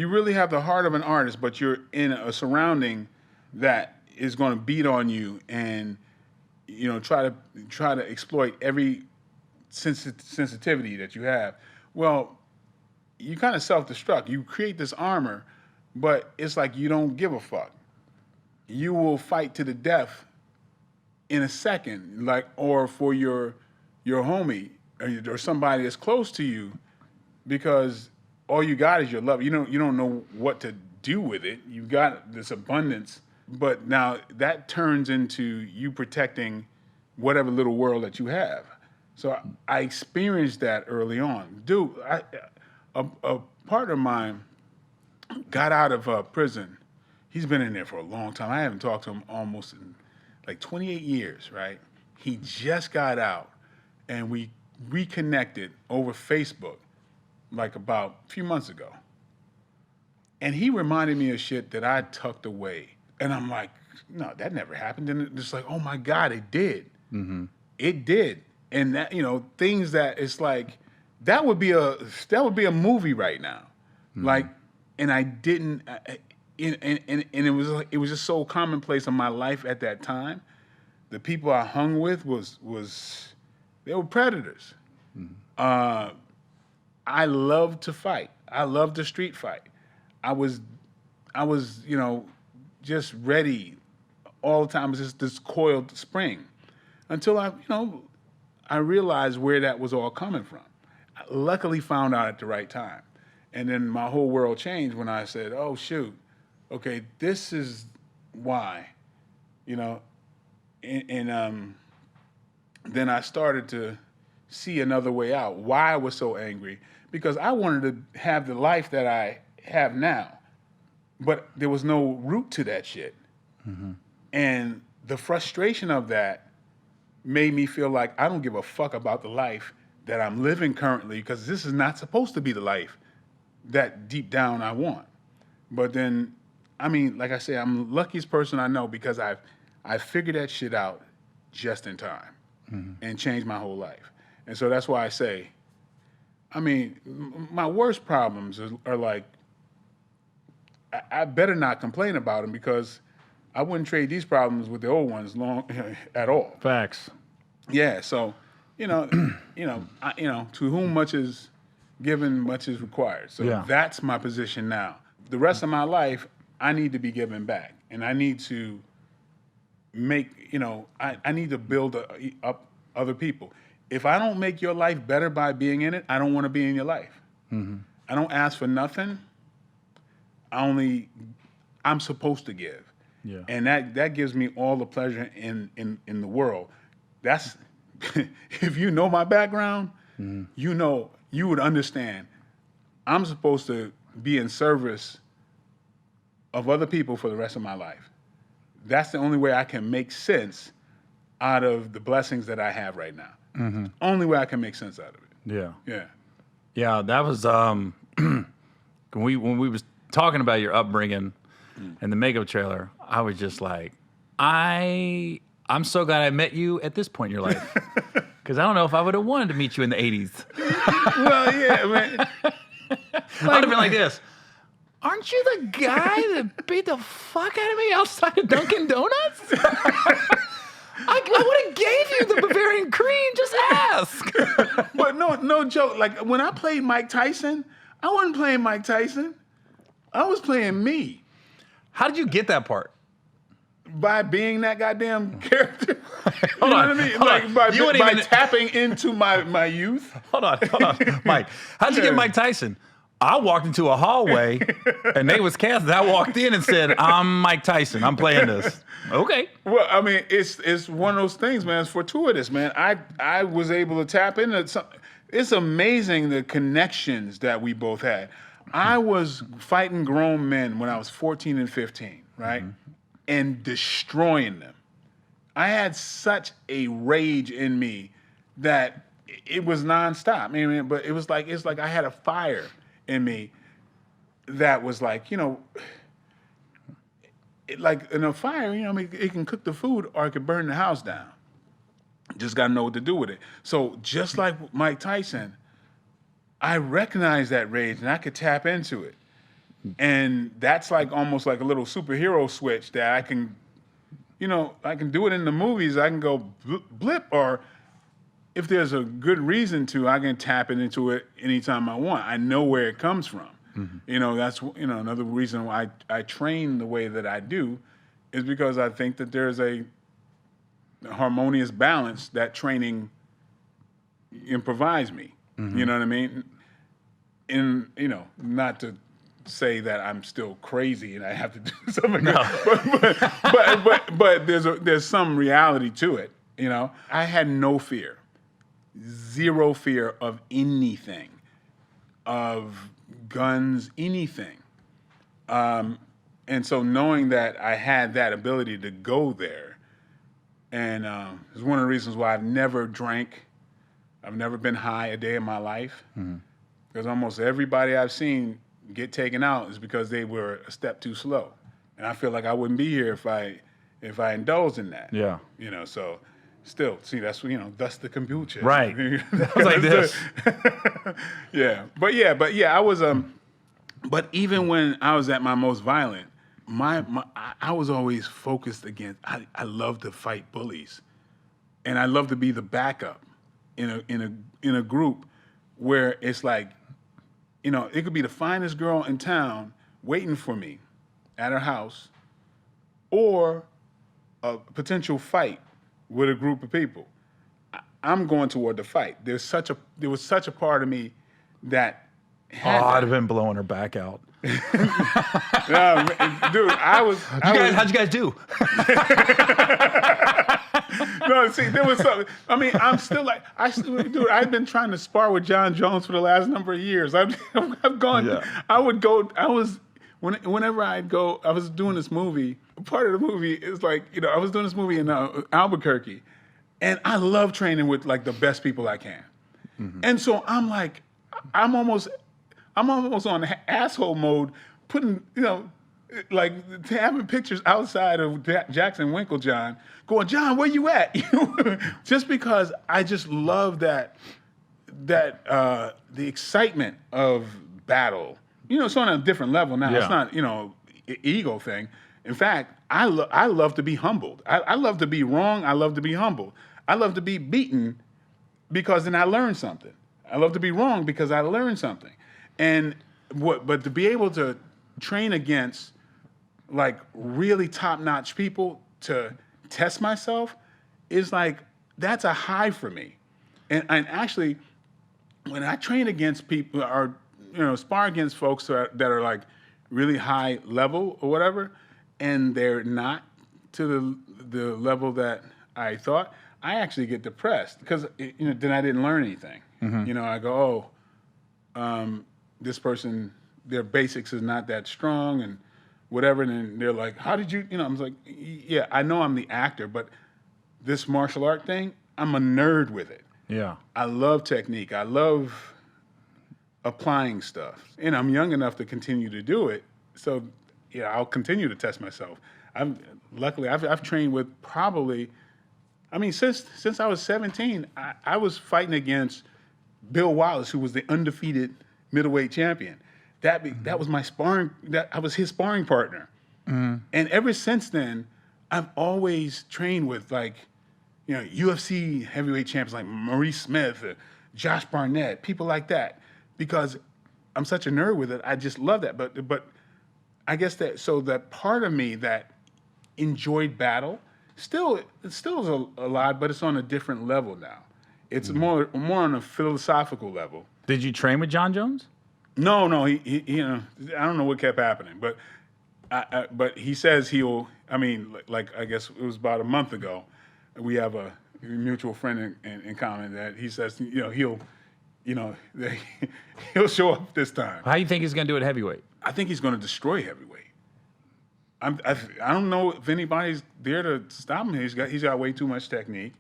really have the heart of an artist, but you're in a surrounding that is going to beat on you and, try to exploit every sensitivity that you have. Well, you kind of self-destruct. You create this armor, but it's like you don't give a fuck. You will fight to the death in a second, or for your homie or somebody that's close to you, because all you got is your love. You don't know what to do with it. You've got this abundance, but now that turns into you protecting whatever little world that you have. So I experienced that early on. Dude, a partner of mine got out of prison. He's been in there for a long time. I haven't talked to him almost in like 28 years, right? He just got out, and we reconnected over Facebook like about a few months ago. And he reminded me of shit that I tucked away. And I'm like, no, that never happened. And it's like, oh my God, it did. It did. And that, things that it's like, that would be a movie right now. Like, and I didn't, and it was just so commonplace in my life at that time. The people I hung with they were predators. I loved to fight. I loved to street fight. I was, just ready all the time. It was just this coiled spring until I realized where that was all coming from. I luckily found out at the right time. And then my whole world changed when I said, oh, shoot, okay, this is why, and then I started to see another way out, why I was so angry, because I wanted to have the life that I have now, but there was no root to that shit. And the frustration of that made me feel like I don't give a fuck about the life that I'm living currently, because this is not supposed to be the life that deep down I want. But then, like I say, I'm the luckiest person I know, because I figured that shit out just in time and changed my whole life. And so that's why I say, my worst problems are like, I better not complain about them, because I wouldn't trade these problems with the old ones at all.
Facts.
Yeah, so to whom much is given, much is required. So that's my position now. The rest of my life, I need to be giving back, and I need to make, I need to build up other people. If I don't make your life better by being in it, I don't want to be in your life. Mm-hmm. I don't ask for nothing. I'm supposed to give. Yeah. And that gives me all the pleasure in the world. That's if you know my background, you would understand. I'm supposed to be in service of other people for the rest of my life. That's the only way I can make sense out of the blessings that I have right now. Mm-hmm. Only way I can make sense out of it.
Yeah.
Yeah.
Yeah, that was when we was talking about your upbringing and the makeup trailer, I was just like, I'm so glad I met you at this point in your life. Because I don't know if I would have wanted to meet you in the 80s.
Well, yeah, man.
I'd have been like this. Aren't you the guy that beat the fuck out of me outside of Dunkin' Donuts? I would have gave you the Bavarian cream. Just ask.
But no joke. Like when I played Mike Tyson, I wasn't playing Mike Tyson. I was playing me.
How did you get that part?
By being that goddamn character.
Hold on.
What I mean? Like by
even
tapping into my youth.
Hold on, Mike. How'd you get Mike Tyson? I walked into a hallway and they was casting. I walked in and said, "I'm Mike Tyson. I'm playing this." Okay.
Well, I mean, it's one of those things, man. It's fortuitous, man. I was able to tap into something. It's amazing the connections that we both had. I was fighting grown men when I was 14 and 15, right? Mm-hmm. And destroying them. I had such a rage in me that it was nonstop. I mean, but it's like I had a fire in me that was like, like in a fire, I mean, it can cook the food or it can burn the house down. Just got to know what to do with it. So just like Mike Tyson, I recognized that rage and I could tap into it. And that's like almost like a little superhero switch that I can, I can do it in the movies. I can go blip, or if there's a good reason to, I can tap into it anytime I want. I know where it comes from. Mm-hmm. That's another reason why I train the way that I do is because I think that there's a harmonious balance that training provides me. Mm-hmm. You know what I mean? And not to say that I'm still crazy and I have to do something. No. But there's some reality to it. I had no fear, zero fear of anything, of guns, anything. And so knowing that I had that ability to go there, and it's one of the reasons why I've never drank, I've never been high a day in my life, because almost everybody I've seen get taken out is because they were a step too slow. And I feel like I wouldn't be here if I indulged in that. Yeah. So still, see, that's that's the kombucha.
Right. That was like this.
But I was but even when I was at my most violent, I was always focused against I love to fight bullies. And I love to be the backup in a group where it's like, it could be the finest girl in town waiting for me at her house, or a potential fight with a group of people. I'm going toward the fight. There was such a part of me that had
I'd have been blowing her back out.
No, dude,
how'd you guys do?
No, see, there was something. I mean, I'm still like, dude, I've been trying to spar with John Jones for the last number of years. I've gone, whenever I'd go, I was doing this movie. Part of the movie is like, I was doing this movie in Albuquerque, and I love training with like the best people I can. Mm-hmm. And so I'm like, I'm almost on asshole mode, putting, like having pictures outside of Jackson Winklejohn, going, John, where you at? Just because I just love that the excitement of battle. It's on a different level now. Yeah. It's not, ego thing. In fact, I love to be humbled. I love to be wrong. I love to be humbled. I love to be beaten because then I learned something. I love to be wrong because I learned something. But to be able to train against like really top-notch people to test myself is like, that's a high for me. And actually, when I train against people or, spar against folks that are like really high level or whatever, and they're not to the level that I thought, I actually get depressed because then I didn't learn anything. I go, this person, their basics is not that strong and whatever. And then they're like, how did you, I was like, yeah, I know I'm the actor, but this martial art thing, I'm a nerd with it.
Yeah.
I love technique. I love applying stuff. And I'm young enough to continue to do it. So, yeah, I'll continue to test myself. Luckily, I've trained with probably, since I was 17, I was fighting against Bill Wallace, who was the undefeated middleweight champion. That was my sparring. I was his sparring partner. And ever since then, I've always trained with UFC heavyweight champions like Maurice Smith, Josh Barnett, people like that, because I'm such a nerd with it. I just love that. But I guess that part of me that enjoyed battle still is a lot, but it's on a different level now. It's more on a philosophical level.
Did you train with John Jones?
No, he I don't know what kept happening, but but he says he'll. I guess it was about a month ago. We have a mutual friend in common that he says he'll show up this time.
How do you think he's going to do at heavyweight?
I think he's going to destroy heavyweight. I don't know if anybody's there to stop him. He's got way too much technique.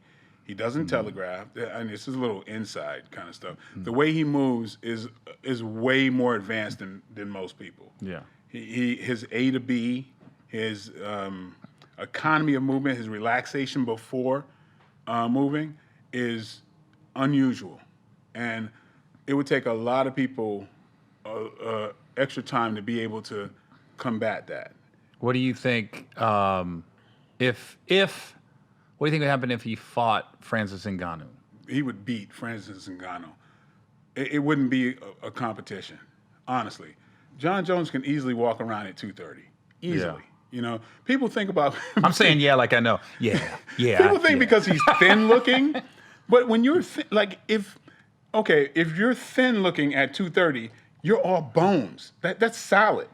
He doesn't telegraph. This is a little inside kind of stuff. The way he moves is way more advanced than most people.
Yeah.
His A to B, his economy of movement, his relaxation before moving is unusual. And it would take a lot of people extra time to be able to combat that.
What do you think what do you think would happen if he fought Francis Ngannou?
He would beat Francis Ngannou. It wouldn't be a competition, honestly. John Jones can easily walk around at 230. Easily.
Yeah.
People think about...
I'm saying like I know. Yeah.
People think because he's thin looking, but when you're if you're thin looking at 230, you're all bones. That's solid.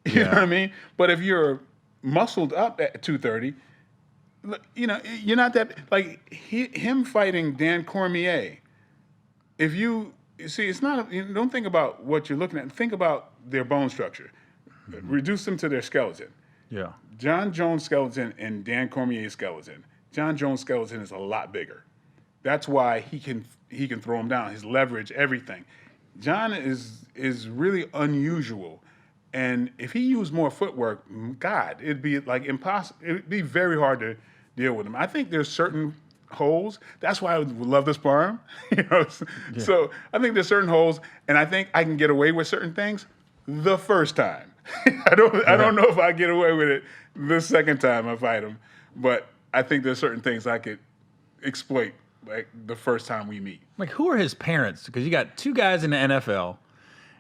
You know what I mean? But if you're muscled up at 230, you're not that him fighting Dan Cormier. If you see, it's not. Don't think about what you're looking at. Think about their bone structure. Reduce them to their skeleton.
Yeah.
John Jones' skeleton and Dan Cormier's skeleton. John Jones' skeleton is a lot bigger. That's why he can throw him down. His leverage, everything. John is really unusual. And if he used more footwork, God, it'd be impossible. It'd be very hard to deal with him. I think there's certain holes. That's why I would love to spar him. So I think there's certain holes, and I think I can get away with certain things the first time. I don't know if I get away with it the second time I fight him, but I think there's certain things I could exploit the first time we meet.
Who are his parents? Because you got two guys in the NFL.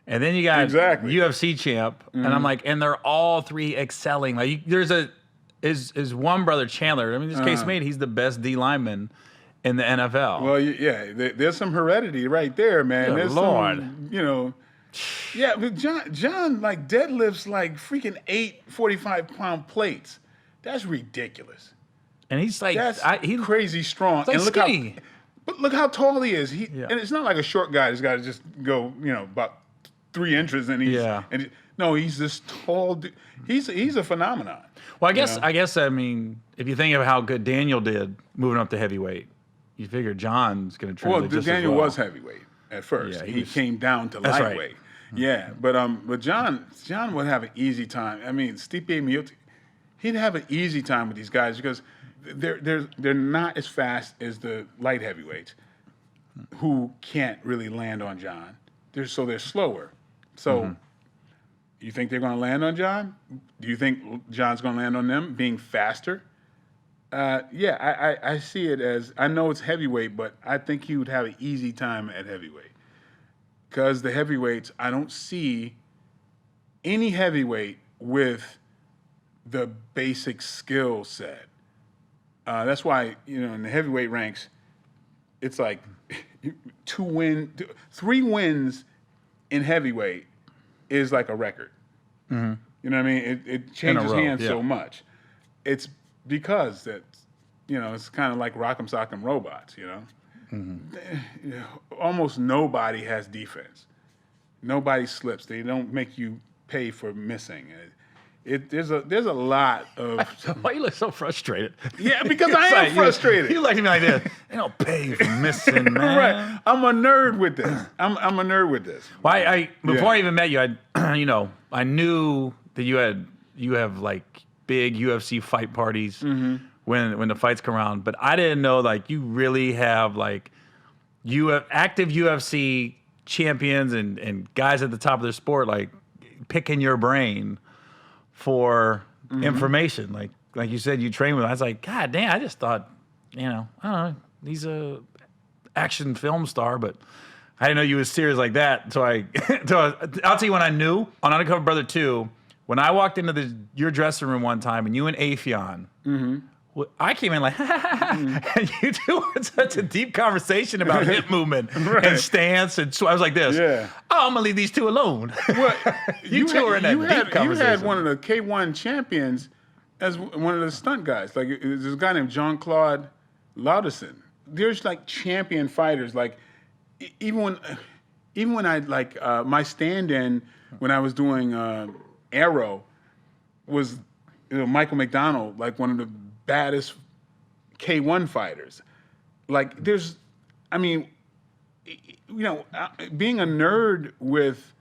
And then you got UFC champ, and I'm and they're all three excelling. There's his one brother Chandler. this case made, he's the best D lineman in the NFL.
Well, there's some heredity right there, man.
Good
there's
Lord.
some, yeah, but John deadlifts freaking 8 45-pound plates. That's ridiculous.
And he's
he's crazy strong.
And look skinny.
But look how tall he is. And it's not like a short guy that's got to just go, about 3 inches, and he's this tall dude. He's a phenomenon.
Well, I guess if you think of how good Daniel did moving up to heavyweight, you figure John's going to translate just
Daniel
as well.
was heavyweight at first. Yeah, he came down to lightweight. Right. Yeah, but John would have an easy time. Stipe Miocic, he'd have an easy time with these guys because they're not as fast as the light heavyweights who can't really land on John. They're slower. So, you think they're going to land on John? Do you think John's going to land on them being faster? I see it as, I know it's heavyweight, but I think he would have an easy time at heavyweight. Because the heavyweights, I don't see any heavyweight with the basic skill set. That's why, in the heavyweight ranks, it's like 3 wins in heavyweight is like a record. Mm-hmm. You know what I mean? It changes hands so much. It's because that, it's kind of like Rock'em Sock'em Robots, Mm-hmm. Almost nobody has defense. Nobody slips. They don't make you pay for missing. There's a lot of.
Why you look so frustrated?
Yeah, because I am frustrated.
You like me like this. They don't pay for missing, man.
Right. I'm a nerd with this. I'm a nerd with this.
Well, before I even met you, I knew that you have like big UFC fight parties when the fights come around, but I didn't know like you really have like you have active UFC champions and guys at the top of their sport like picking your brain for information. Like you said, you train with them. I was like, God damn, I just thought, I don't know, he's a action film star, but I didn't know you was serious like that. So I'll tell you when I knew on Undercover Brother 2, when I walked into your dressing room one time and you and Afion, I came in like, and you two had such a deep conversation about hip movement and stance. And so I was like this, I'm going to leave these two alone.
Well,
you two were in that deep conversation.
You had one of the K1 champions as one of the stunt guys. Like, there's a guy named Jean-Claude Lauderson. There's like champion fighters. Like, even when I, like, my stand-in when I was doing Arrow was Michael McDonald, like one of the baddest K1 fighters. Like, being a nerd with,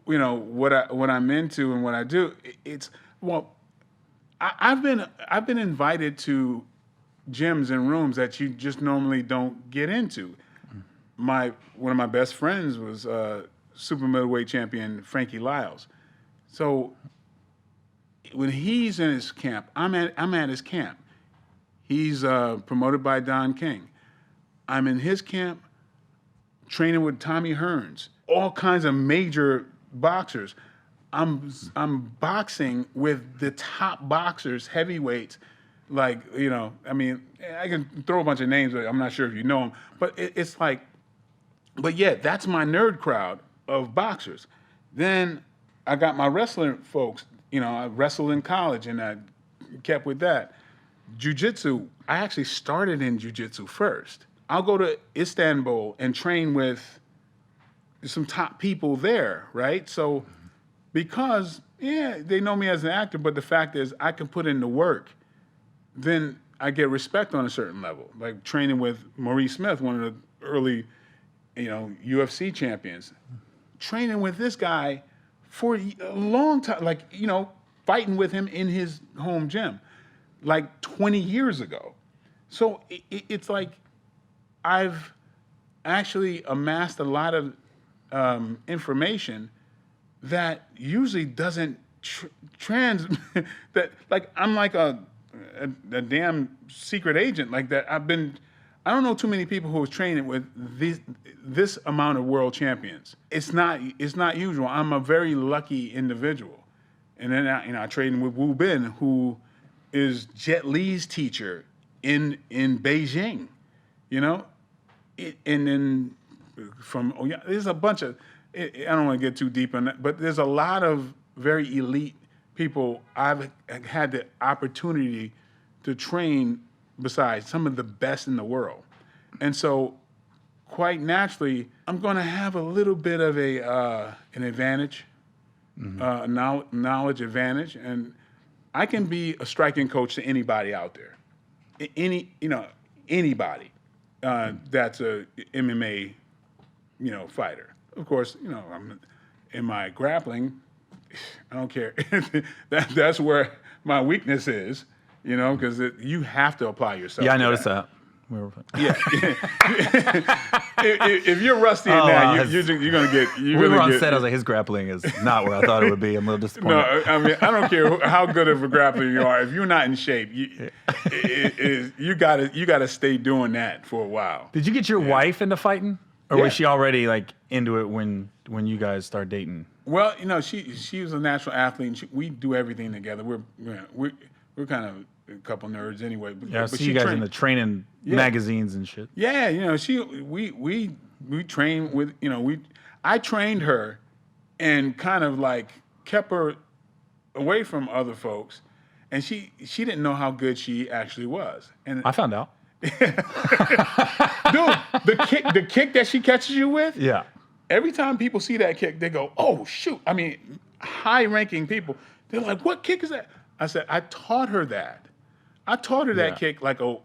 what I'm into and what I do, I've been invited to gyms and rooms that you just normally don't get into. One of my best friends was super middleweight champion Frankie Lyles. So when he's in his camp, I'm at his camp. He's promoted by Don King. I'm in his camp training with Tommy Hearns, all kinds of major boxers. I'm boxing with the top boxers, heavyweights. Like, I can throw a bunch of names, but I'm not sure if you know them. But it's like, but yeah, that's my nerd crowd of boxers. Then I got my wrestling folks. I wrestled in college and I kept with that. Jiu-jitsu, I actually started in jiu-jitsu first. I'll go to Istanbul and train with some top people there, right? So because, they know me as an actor, but the fact is I can put in the work, then I get respect on a certain level. Like training with Maurice Smith, one of the early, UFC champions. Training with this guy for a long time, like, fighting with him in his home gym, like 20 years ago. So it's like I've actually amassed a lot of information that usually doesn't that, like, I'm like a damn secret agent like that. I don't know too many people who are training with this amount of world champions. It's not usual. I'm a very lucky individual. And then I trained with Wu Bin, who is Jet Li's teacher in Beijing. And then there's a bunch of, I don't want to get too deep on that, but there's a lot of very elite people I've had the opportunity to train besides some of the best in the world. And so quite naturally, I'm going to have a little bit of an advantage, knowledge advantage, and I can be a striking coach to anybody out there. Anybody that's a MMA, fighter. Of course, I'm in my grappling, I don't care. That's where my weakness is, because you have to apply yourself.
Yeah, I noticed that.
Yeah. if you're rusty in that, you're gonna get.
We were on set. I was like, his grappling is not where I thought it would be. I'm a little disappointed.
No, I mean, I don't care how good of a grappler you are. If you're not in shape, you gotta stay doing that for a while.
Did you get your wife into fighting, or was she already like into it when you guys started dating?
Well, she was a natural athlete. And we do everything together. We're kind of a couple nerds anyway. But,
I see you guys in the training magazines and shit.
Yeah, we train with I trained her and kind of like kept her away from other folks, and she didn't know how good she actually was. And
I found out.
Dude, the kick that she catches you with.
Yeah.
Every time people see that kick, they go, "Oh shoot!" I mean, high-ranking people, they're like, "What kick is that?" I said, "I taught her that. I taught her that kick like a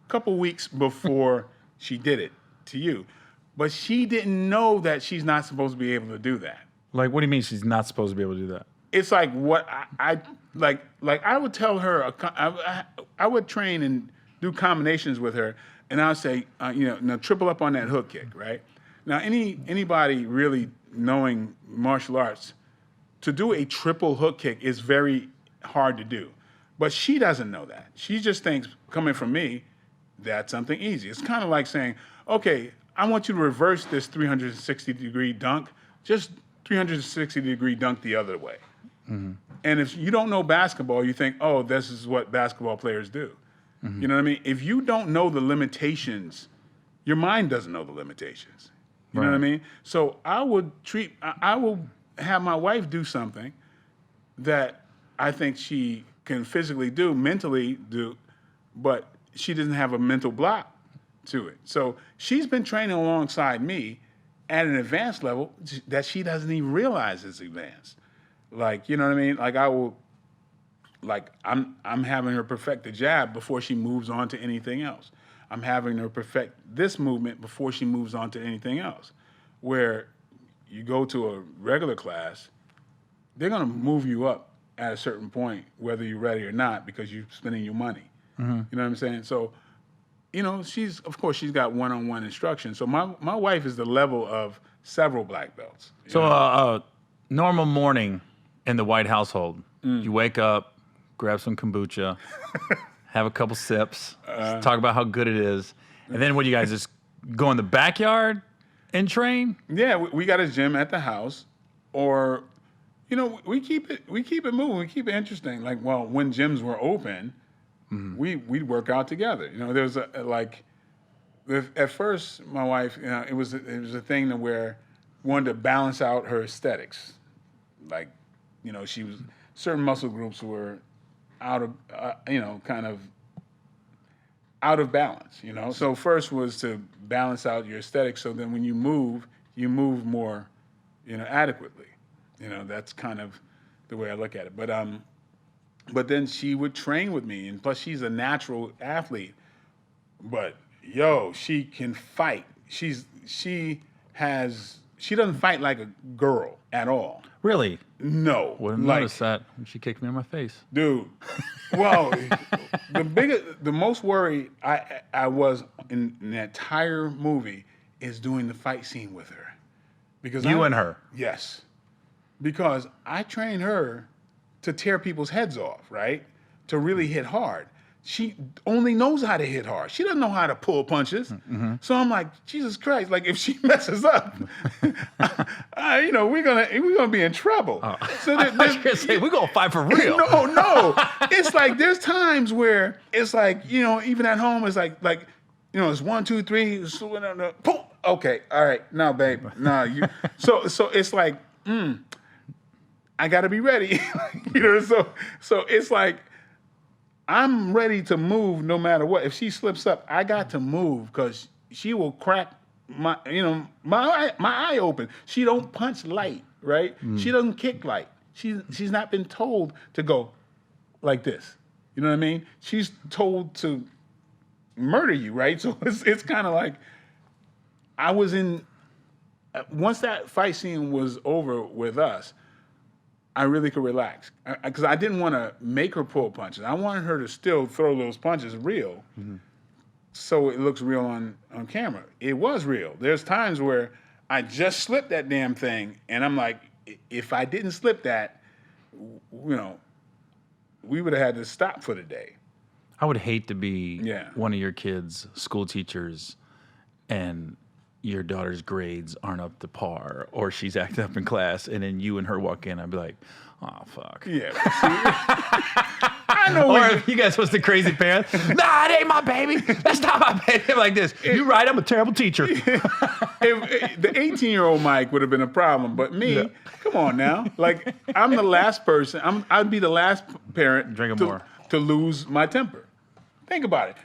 couple weeks before she did it to you, but she didn't know that she's not supposed to be able to do that."
Like, what do you mean she's not supposed to be able to do that?
It's like what I like I would tell her. I would train and do combinations with her, and I'll say, now triple up on that hook kick, right? Now, anybody really knowing martial arts, to do a triple hook kick is very hard to do. But she doesn't know that. She just thinks, coming from me, that's something easy. It's kind of like saying, okay, I want you to reverse this 360-degree dunk, just 360-degree dunk the other way. Mm-hmm. And if you don't know basketball, you think, oh, this is what basketball players do. Mm-hmm. You know what I mean? If you don't know the limitations, your mind doesn't know the limitations. You know what I mean? So I will have my wife do something that I think she can physically do, mentally do, but she doesn't have a mental block to it. So she's been training alongside me at an advanced level that she doesn't even realize is advanced. Like, you know what I mean? Like I'm having her perfect the jab before she moves on to anything else. I'm having her perfect this movement before she moves on to anything else. Where you go to a regular class, they're going to move you up at a certain point, whether you're ready or not, because you're spending your money. Mm-hmm. You know what I'm saying? So, she's got one-on-one instruction. So my wife is the level of several black belts.
So normal morning in the White household, you wake up, grab some kombucha, have a couple sips, talk about how good it is, and then what do you guys just go in the backyard and train? Yeah,
we got a gym at the house, or we keep it moving, we keep it interesting. Like, well, when gyms were open, we'd work out together. There was at first my wife, it was a thing to where wanted to balance out her aesthetics, like she was certain muscle groups were out of kind of out of balance, So first was to balance out your aesthetics, so then when you move more, adequately. That's kind of the way I look at it. But then she would train with me, and plus she's a natural athlete. But she can fight. She doesn't fight like a girl at all.
Really?
No.
Wouldn't notice that when she kicked me in my face.
Dude. Well, the most worried I was in the entire movie is doing the fight scene with her. Because
and her?
Yes. Because I trained her to tear people's heads off, right? To really hit hard. She only knows how to hit hard. She doesn't know how to pull punches. Mm-hmm. So I'm like, Jesus Christ! Like, if she messes up, we're gonna be in trouble.
Oh. So I was gonna say we're gonna fight for real.
No. It's like there's times where it's like even at home it's like it's 1, 2, 3. Okay, all right, no, babe, no. So it's like I gotta be ready. So it's like. I'm ready to move no matter what. If she slips up, I got to move because she will crack my eye open. She don't punch light, right? She doesn't kick light. She's not been told to go like this. You know what I mean? She's told to murder you, right? So it's kind of like I was in. Once that fight scene was over with us, I really could relax because I didn't want to make her pull punches. I wanted her to still throw those punches real, so it looks real on camera. It was real. There's times where I just slipped that damn thing, and I'm like, if I didn't slip that, we would have had to stop for the day.
I would hate to be one of your kids' school teachers and your daughter's grades aren't up to par or she's acting up in class and then you and her walk in. I'd be like, oh, fuck.
Yeah. I know.
Or if you guys was the crazy parent, nah, it ain't my baby. That's not my baby. Like this. You're right. I'm a terrible teacher.
If the 18-year-old Mike would have been a problem, but me, come on now. Like, I'm the last person. I'd be the last parent to lose my temper. Think about it.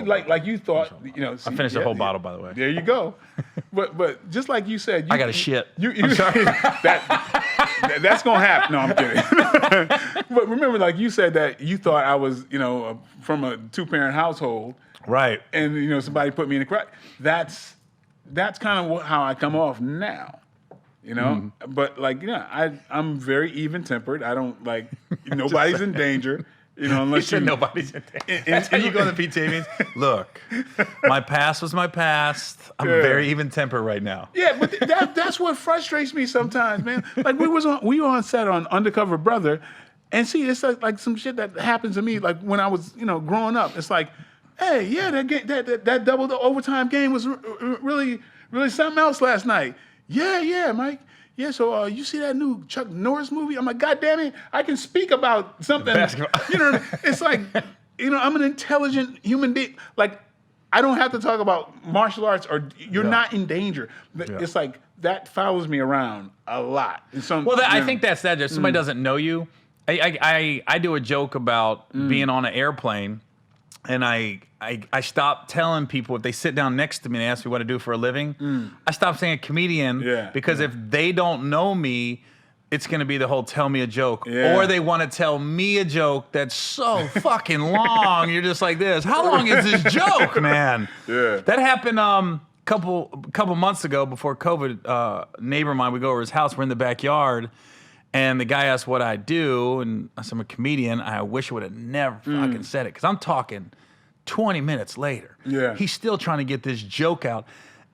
Like you thought.
I finished the whole bottle, by the way.
There you go. But just like you said,
I got a shit.
I'm sorry. That's gonna happen. No, I'm kidding. But remember, like you said, that you thought I was, from a 2-parent household,
right?
And somebody put me in the crack. That's kind of how I come off now. But I'm very even tempered. I don't like nobody's in danger. Unless
you said nobody's in danger. That's how you go to the PTA meetings. Look, my past was my past. I'm very even tempered right now.
Yeah, but that's what frustrates me sometimes, man. Like we were on set on Undercover Brother, and see, it's like some shit that happens to me. Like when I was growing up, it's like, hey, yeah, that double the overtime game was really something else last night. Yeah, Mike. Yeah, so you see that new Chuck Norris movie? I'm like, God damn it, I can speak about something. It's like, I'm an intelligent human being. Like, I don't have to talk about martial arts or you're not in danger. It's like, that follows me around a lot.
I think that's that. If somebody doesn't know you, I do a joke about being on an airplane, and I stopped telling people if they sit down next to me and ask me what to do for a living. I stopped saying comedian because if they don't know me, it's going to be the whole tell me a joke. Or they want to tell me a joke that's so fucking long. You're just like this. How long is this joke, man?
Yeah.
That happened couple months ago before COVID. Neighbor of mine, we go over his house. We're in the backyard. And the guy asked what I do, and I said, I'm a comedian. I wish I would have never fucking said it, because I'm talking 20 minutes later.
Yeah.
He's still trying to get this joke out.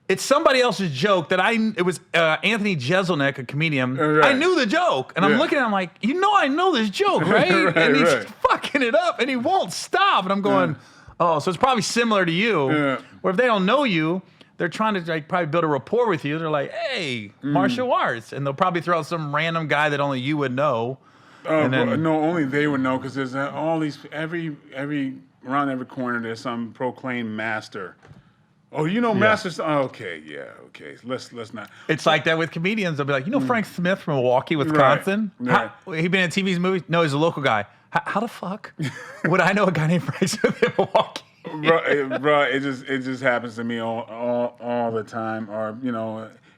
It's somebody else's joke it was Anthony Jeselnik, a comedian.
Right.
I knew the joke, and I'm looking at him like, I know this joke, right? And he's fucking it up, and he won't stop. And I'm going, oh, so it's probably similar to you, where if they don't know you, they're trying to probably build a rapport with you. They're like, hey, martial arts. And they'll probably throw out some random guy that only you would know.
No, only they would know, because there's all these, around every corner, there's some proclaimed master. Oh, master. Okay, let's not.
It's like that with comedians. They'll be like, Frank Smith from Milwaukee, Wisconsin?
Right.
He been in TV's movies? No, he's a local guy. How the fuck would I know a guy named Frank Smith in Milwaukee?
Bro, it just happens to me all the time. Or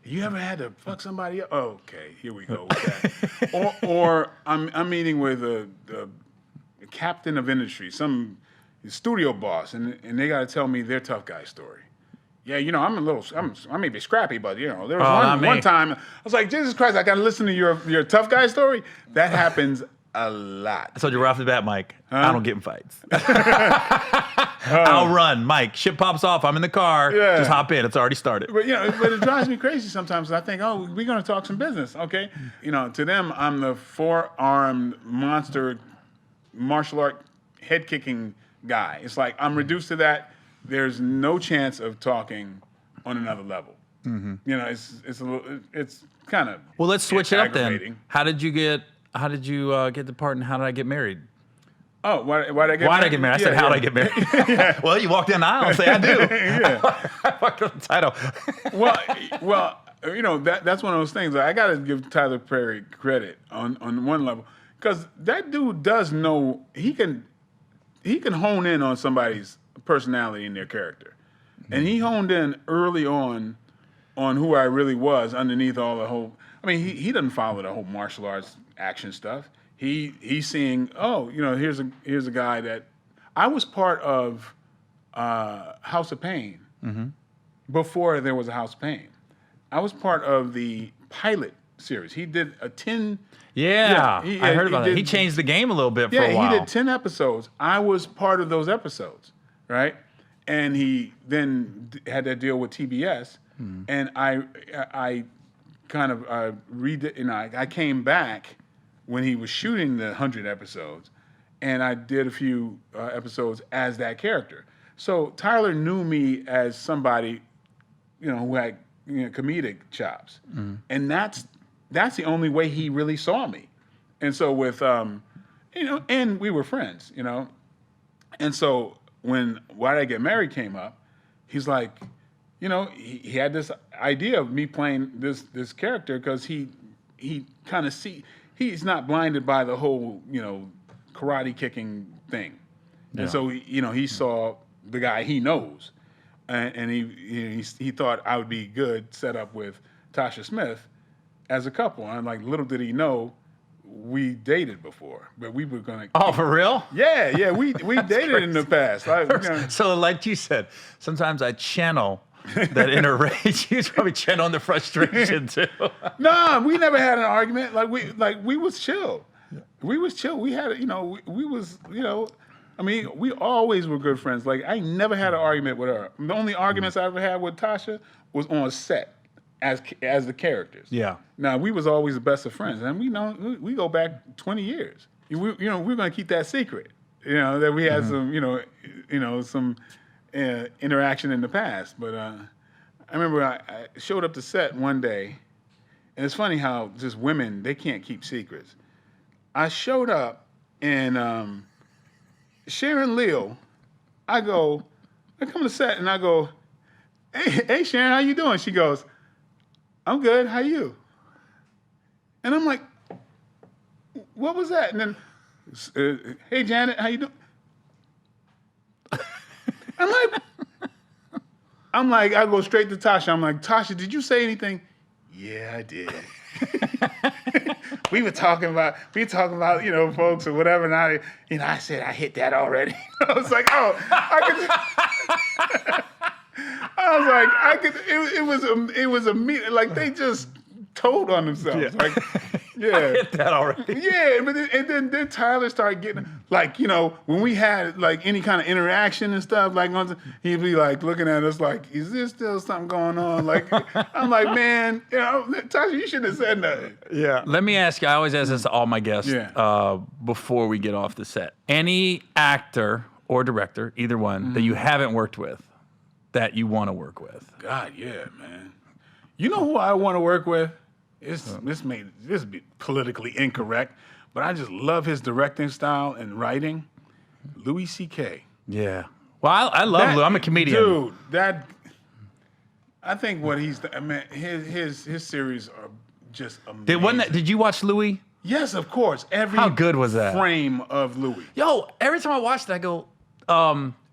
you ever had to fuck somebody up? Okay, here we go with that. or I'm meeting with a captain of industry, some studio boss, and they got to tell me their tough guy story. Yeah, I may be scrappy, but there was one time I was like, Jesus Christ, I got to listen to your tough guy story. That happens a lot.
I told you right off the bat, Mike, I don't get in fights. I'll run, Mike. Shit pops off. I'm in the car. Yeah. Just hop in. It's already started.
But it drives me crazy sometimes. I think, we're going to talk some business, okay? To them, I'm the 4-armed monster martial art head kicking guy. It's like I'm reduced to that. There's no chance of talking on another level. It's kind of
well. Let's switch it up then. How did you get the part, and how did I get married?
Oh, why did I get married?
I said, how did I get married? Well, you walk down the aisle and say, I do. I fucked up the title.
well, that's one of those things. I got to give Tyler Perry credit on one level, because that dude does know he can hone in on somebody's personality and their character, and he honed in early on who I really was underneath all the whole. I mean, he doesn't follow the whole martial arts action stuff. He's seeing, here's a guy that I was part of House of Pain before there was a House of Pain. I was part of the pilot series. He did a 10.
Yeah, I heard about that. He changed the game a little bit for a while.
Yeah, he did 10 episodes. I was part of those episodes, right? and he then had that deal with TBS, and I kind of I came back when he was shooting the 100 episodes, and I did a few episodes as that character. So Tyler knew me as somebody, who had comedic chops, and that's the only way he really saw me. And so with and we were friends, and so when Why Did I Get Married came up, he's like, he had this idea of me playing this character because he kind of he's not blinded by the whole karate kicking thing, and so he saw the guy he knows, and he thought I would be good set up with Tasha Smith as a couple, and like little did he know we dated before, but we were gonna.
Oh, for real?
Yeah, we dated in the past.
So, like you said, sometimes I channel that inner rage. You probably channeling the frustration too.
Nah, we never had an argument. We was chill. We was chill. We had, we was, I mean, we always were good friends. Like I never had an argument with her. The only arguments I ever had with Tasha was on set as the characters.
Yeah.
Now we was always the best of friends, and we go back 20 years. We're gonna keep that secret. That we had some interaction in the past. But I remember I showed up to set one day, and it's funny how just women, they can't keep secrets. I showed up, and Sharon Leal, I come to set, and I go, hey Sharon, how you doing? She goes, I'm good, how you? And I'm like, what was that? And then, hey Janet, how you doing? I'm like, I go straight to Tasha. I'm like, Tasha, did you say anything? Yeah, I did. we were talking about, folks or whatever, and I said I hit that already. I was like, it was immediate. Like they just told on themselves.
Yeah.
Like, yeah,
I hit that already.
Yeah, but then Tyler started getting when we had like any kind of interaction and stuff, he'd be like looking at us like, is there still something going on? Like I'm like, man, Tyler, you shouldn't have said nothing.
Yeah. Let me ask you. I always ask this to all my guests before we get off the set. Any actor or director, either one, that you haven't worked with, that you want to work with?
God, yeah, man. You know who I want to work with? This be politically incorrect, but I just love his directing style and writing. Louis C.K.
Yeah. Well, I love Louis. I'm a comedian.
Dude, I think what his series are just amazing.
Did you watch Louis?
Yes, of course.
How good was that?
Frame of Louis.
Yo, every time I watched it, I go,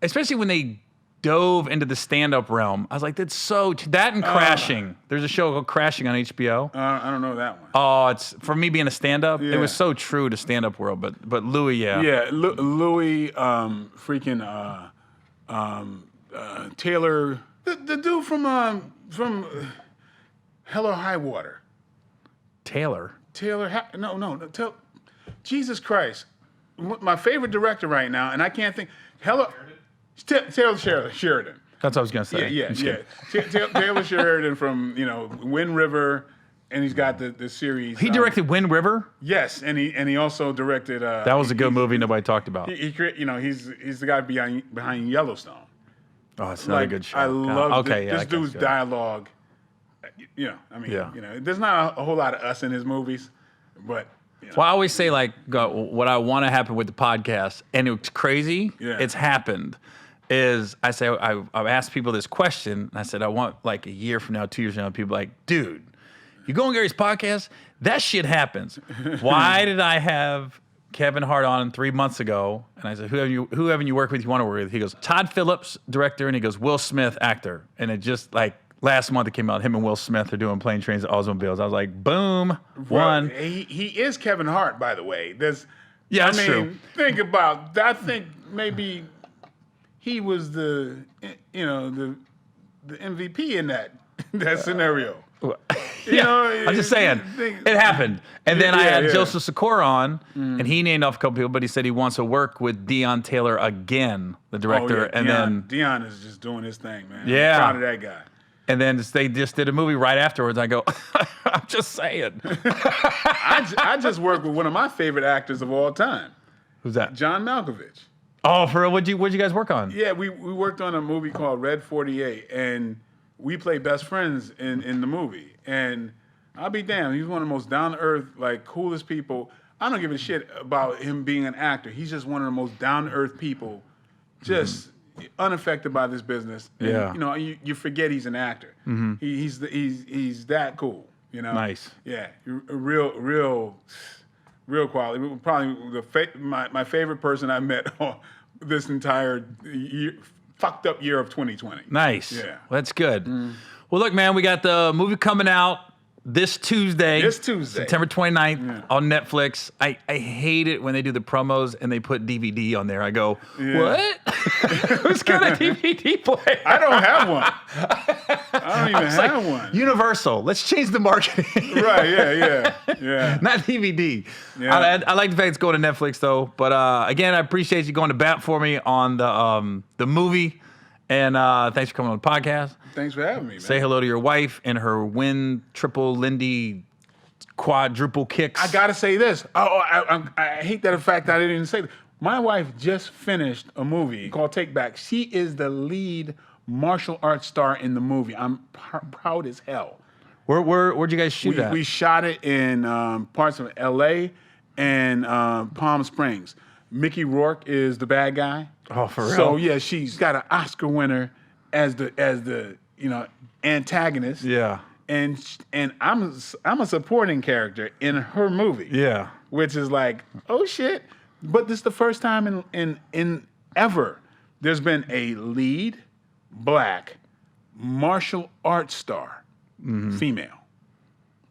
especially when they dove into the stand-up realm. I was like, that's so... That and Crashing. There's a show called Crashing on HBO.
I don't know that one.
Oh, it's... For me being a stand-up, it was so true to stand-up world. But Louis, yeah.
Yeah, Louis, Taylor... The dude from Hell or High Water.
Taylor?
Jesus Christ. My favorite director right now, and I can't think... Taylor Sheridan.
That's what I was going to say.
Yeah. Taylor Sheridan from, Wind River, and he's got the series.
He directed Wind River?
Yes, and he also directed...
that was a good movie nobody talked about.
He's the guy behind Yellowstone.
Oh, it's not a good show.
I love this
that
dude's dialogue. There's not a whole lot of us in his movies, but...
Well, I always say, what I want to happen with the podcast, and it's crazy, it's happened, is I say, I've asked people this question, and I said, I want, a year from now, 2 years from now, people like, dude, you go on Gary's podcast, that shit happens. Why did I have Kevin Hart on 3 months ago? And I said, who haven't you worked with you want to work with? He goes, Todd Phillips, director, and he goes, Will Smith, actor. And it just, last month it came out, him and Will Smith are doing Plane, Trains, and Automobiles. I was like, boom, one.
He is Kevin Hart, by the way. That's
true.
Think about that. I think maybe he was the MVP in that scenario.
I'm just saying, it happened. And then I had Joseph Sikora on, and he named off a couple people, but he said he wants to work with Deion Taylor again, the director. And then
Deion is just doing his thing, man.
Yeah.
I'm proud of that guy.
And then they just did a movie right afterwards. I go, I'm just saying.
I just worked with one of my favorite actors of all time.
Who's that?
John Malkovich.
Oh, for real? What'd you guys work on?
Yeah, we worked on a movie called Red 48, and we played best friends in the movie. And I'll be damned, he's one of the most down-to-earth, like, coolest people. I don't give a shit about him being an actor. He's just one of the most down-to-earth people, just unaffected by this business. And,
Yeah.
you know, you forget he's an actor. He's that cool, you know?
Nice.
Yeah, real quality. Probably my favorite person I met this entire fucked up year of 2020.
Nice.
Yeah.
Well, that's good. Well, look, man, we got the movie coming out this Tuesday. September 29th on Netflix. I hate it when they do the promos and they put DVD on there. I go, what? Who's got a DVD player?
I don't have one. I don't even have one.
Universal. Let's change the marketing.
Right, yeah.
Not DVD.
Yeah.
I like the fact it's going to Netflix, though. But again, I appreciate you going to bat for me on the movie. And thanks for coming on the podcast.
Thanks for having me, man.
Say hello to your wife and her win triple Lindy quadruple kicks.
I gotta say this. I hate that fact that I didn't even say that. My wife just finished a movie called Take Back. She is the lead martial arts star in the movie. I'm proud as hell.
Where'd you guys shoot at?
We shot it in parts of L.A. and Palm Springs. Mickey Rourke is the bad guy.
Oh, for real?
So yeah, she's got an Oscar winner as the antagonist.
Yeah.
And I'm a supporting character in her movie.
Yeah.
Which is like, oh shit. But this is the first time in ever there's been a lead black martial arts star, female.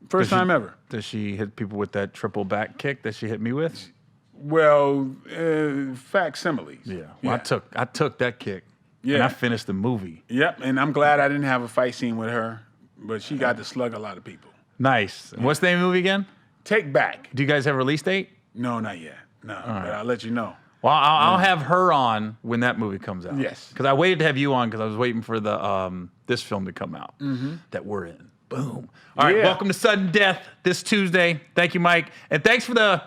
First time ever.
Does she hit people with that triple back kick that she hit me with?
Well, facsimiles.
Yeah. Well, I took that kick.
Yeah.
And I finished the movie.
Yep. And I'm glad I didn't have a fight scene with her, but she got to slug a lot of people.
Nice. And what's the name of the movie again?
Take Back.
Do you guys have a release date?
No, not yet. No, but I'll let you know.
Well, I'll have her on when that movie comes out.
Yes.
Because I waited to have you on because I was waiting for the this film to come out that we're in. Boom. All right. Welcome to Sudden Death this Tuesday. Thank you, Mike. And thanks for the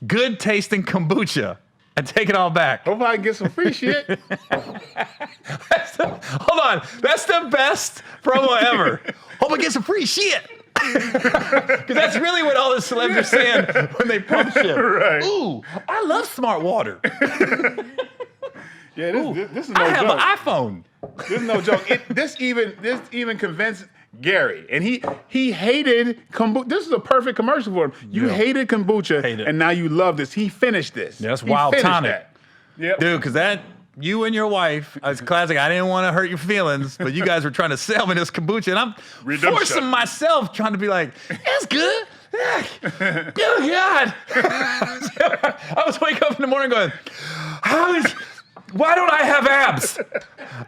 good tasting kombucha. I take it all back.
Hope I can get some free shit.
Hold on. That's the best promo ever. Hope I get some free shit. Because that's really what all the celebs are saying when they pump shit.
Right.
Ooh, I love smart water.
Yeah, this is no
I have
joke.
an iPhone.
This is no joke. This even convinced Gary, and he hated kombucha. This is a perfect commercial for him. You hated kombucha, and now you love this. He finished this.
Yeah, that's wild tonic.
Yep.
Dude, because you and your wife, it's classic. I didn't want to hurt your feelings, but you guys were trying to sell me this kombucha, and I'm forcing myself trying to be like, it's good. Oh, God. I was waking up in the morning going, why don't I have abs?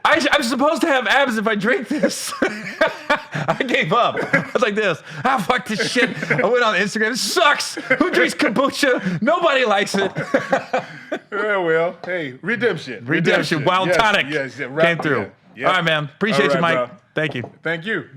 I'm supposed to have abs if I drink this. I gave up. I was like this. Fuck this shit. I went on Instagram. It sucks. Who drinks kombucha? Nobody likes it.
Well, hey, redemption.
Wild tonic.
Yes,
came through.
Yeah.
All right, man. Appreciate you, Mike.
Bro.
Thank you.
Thank you.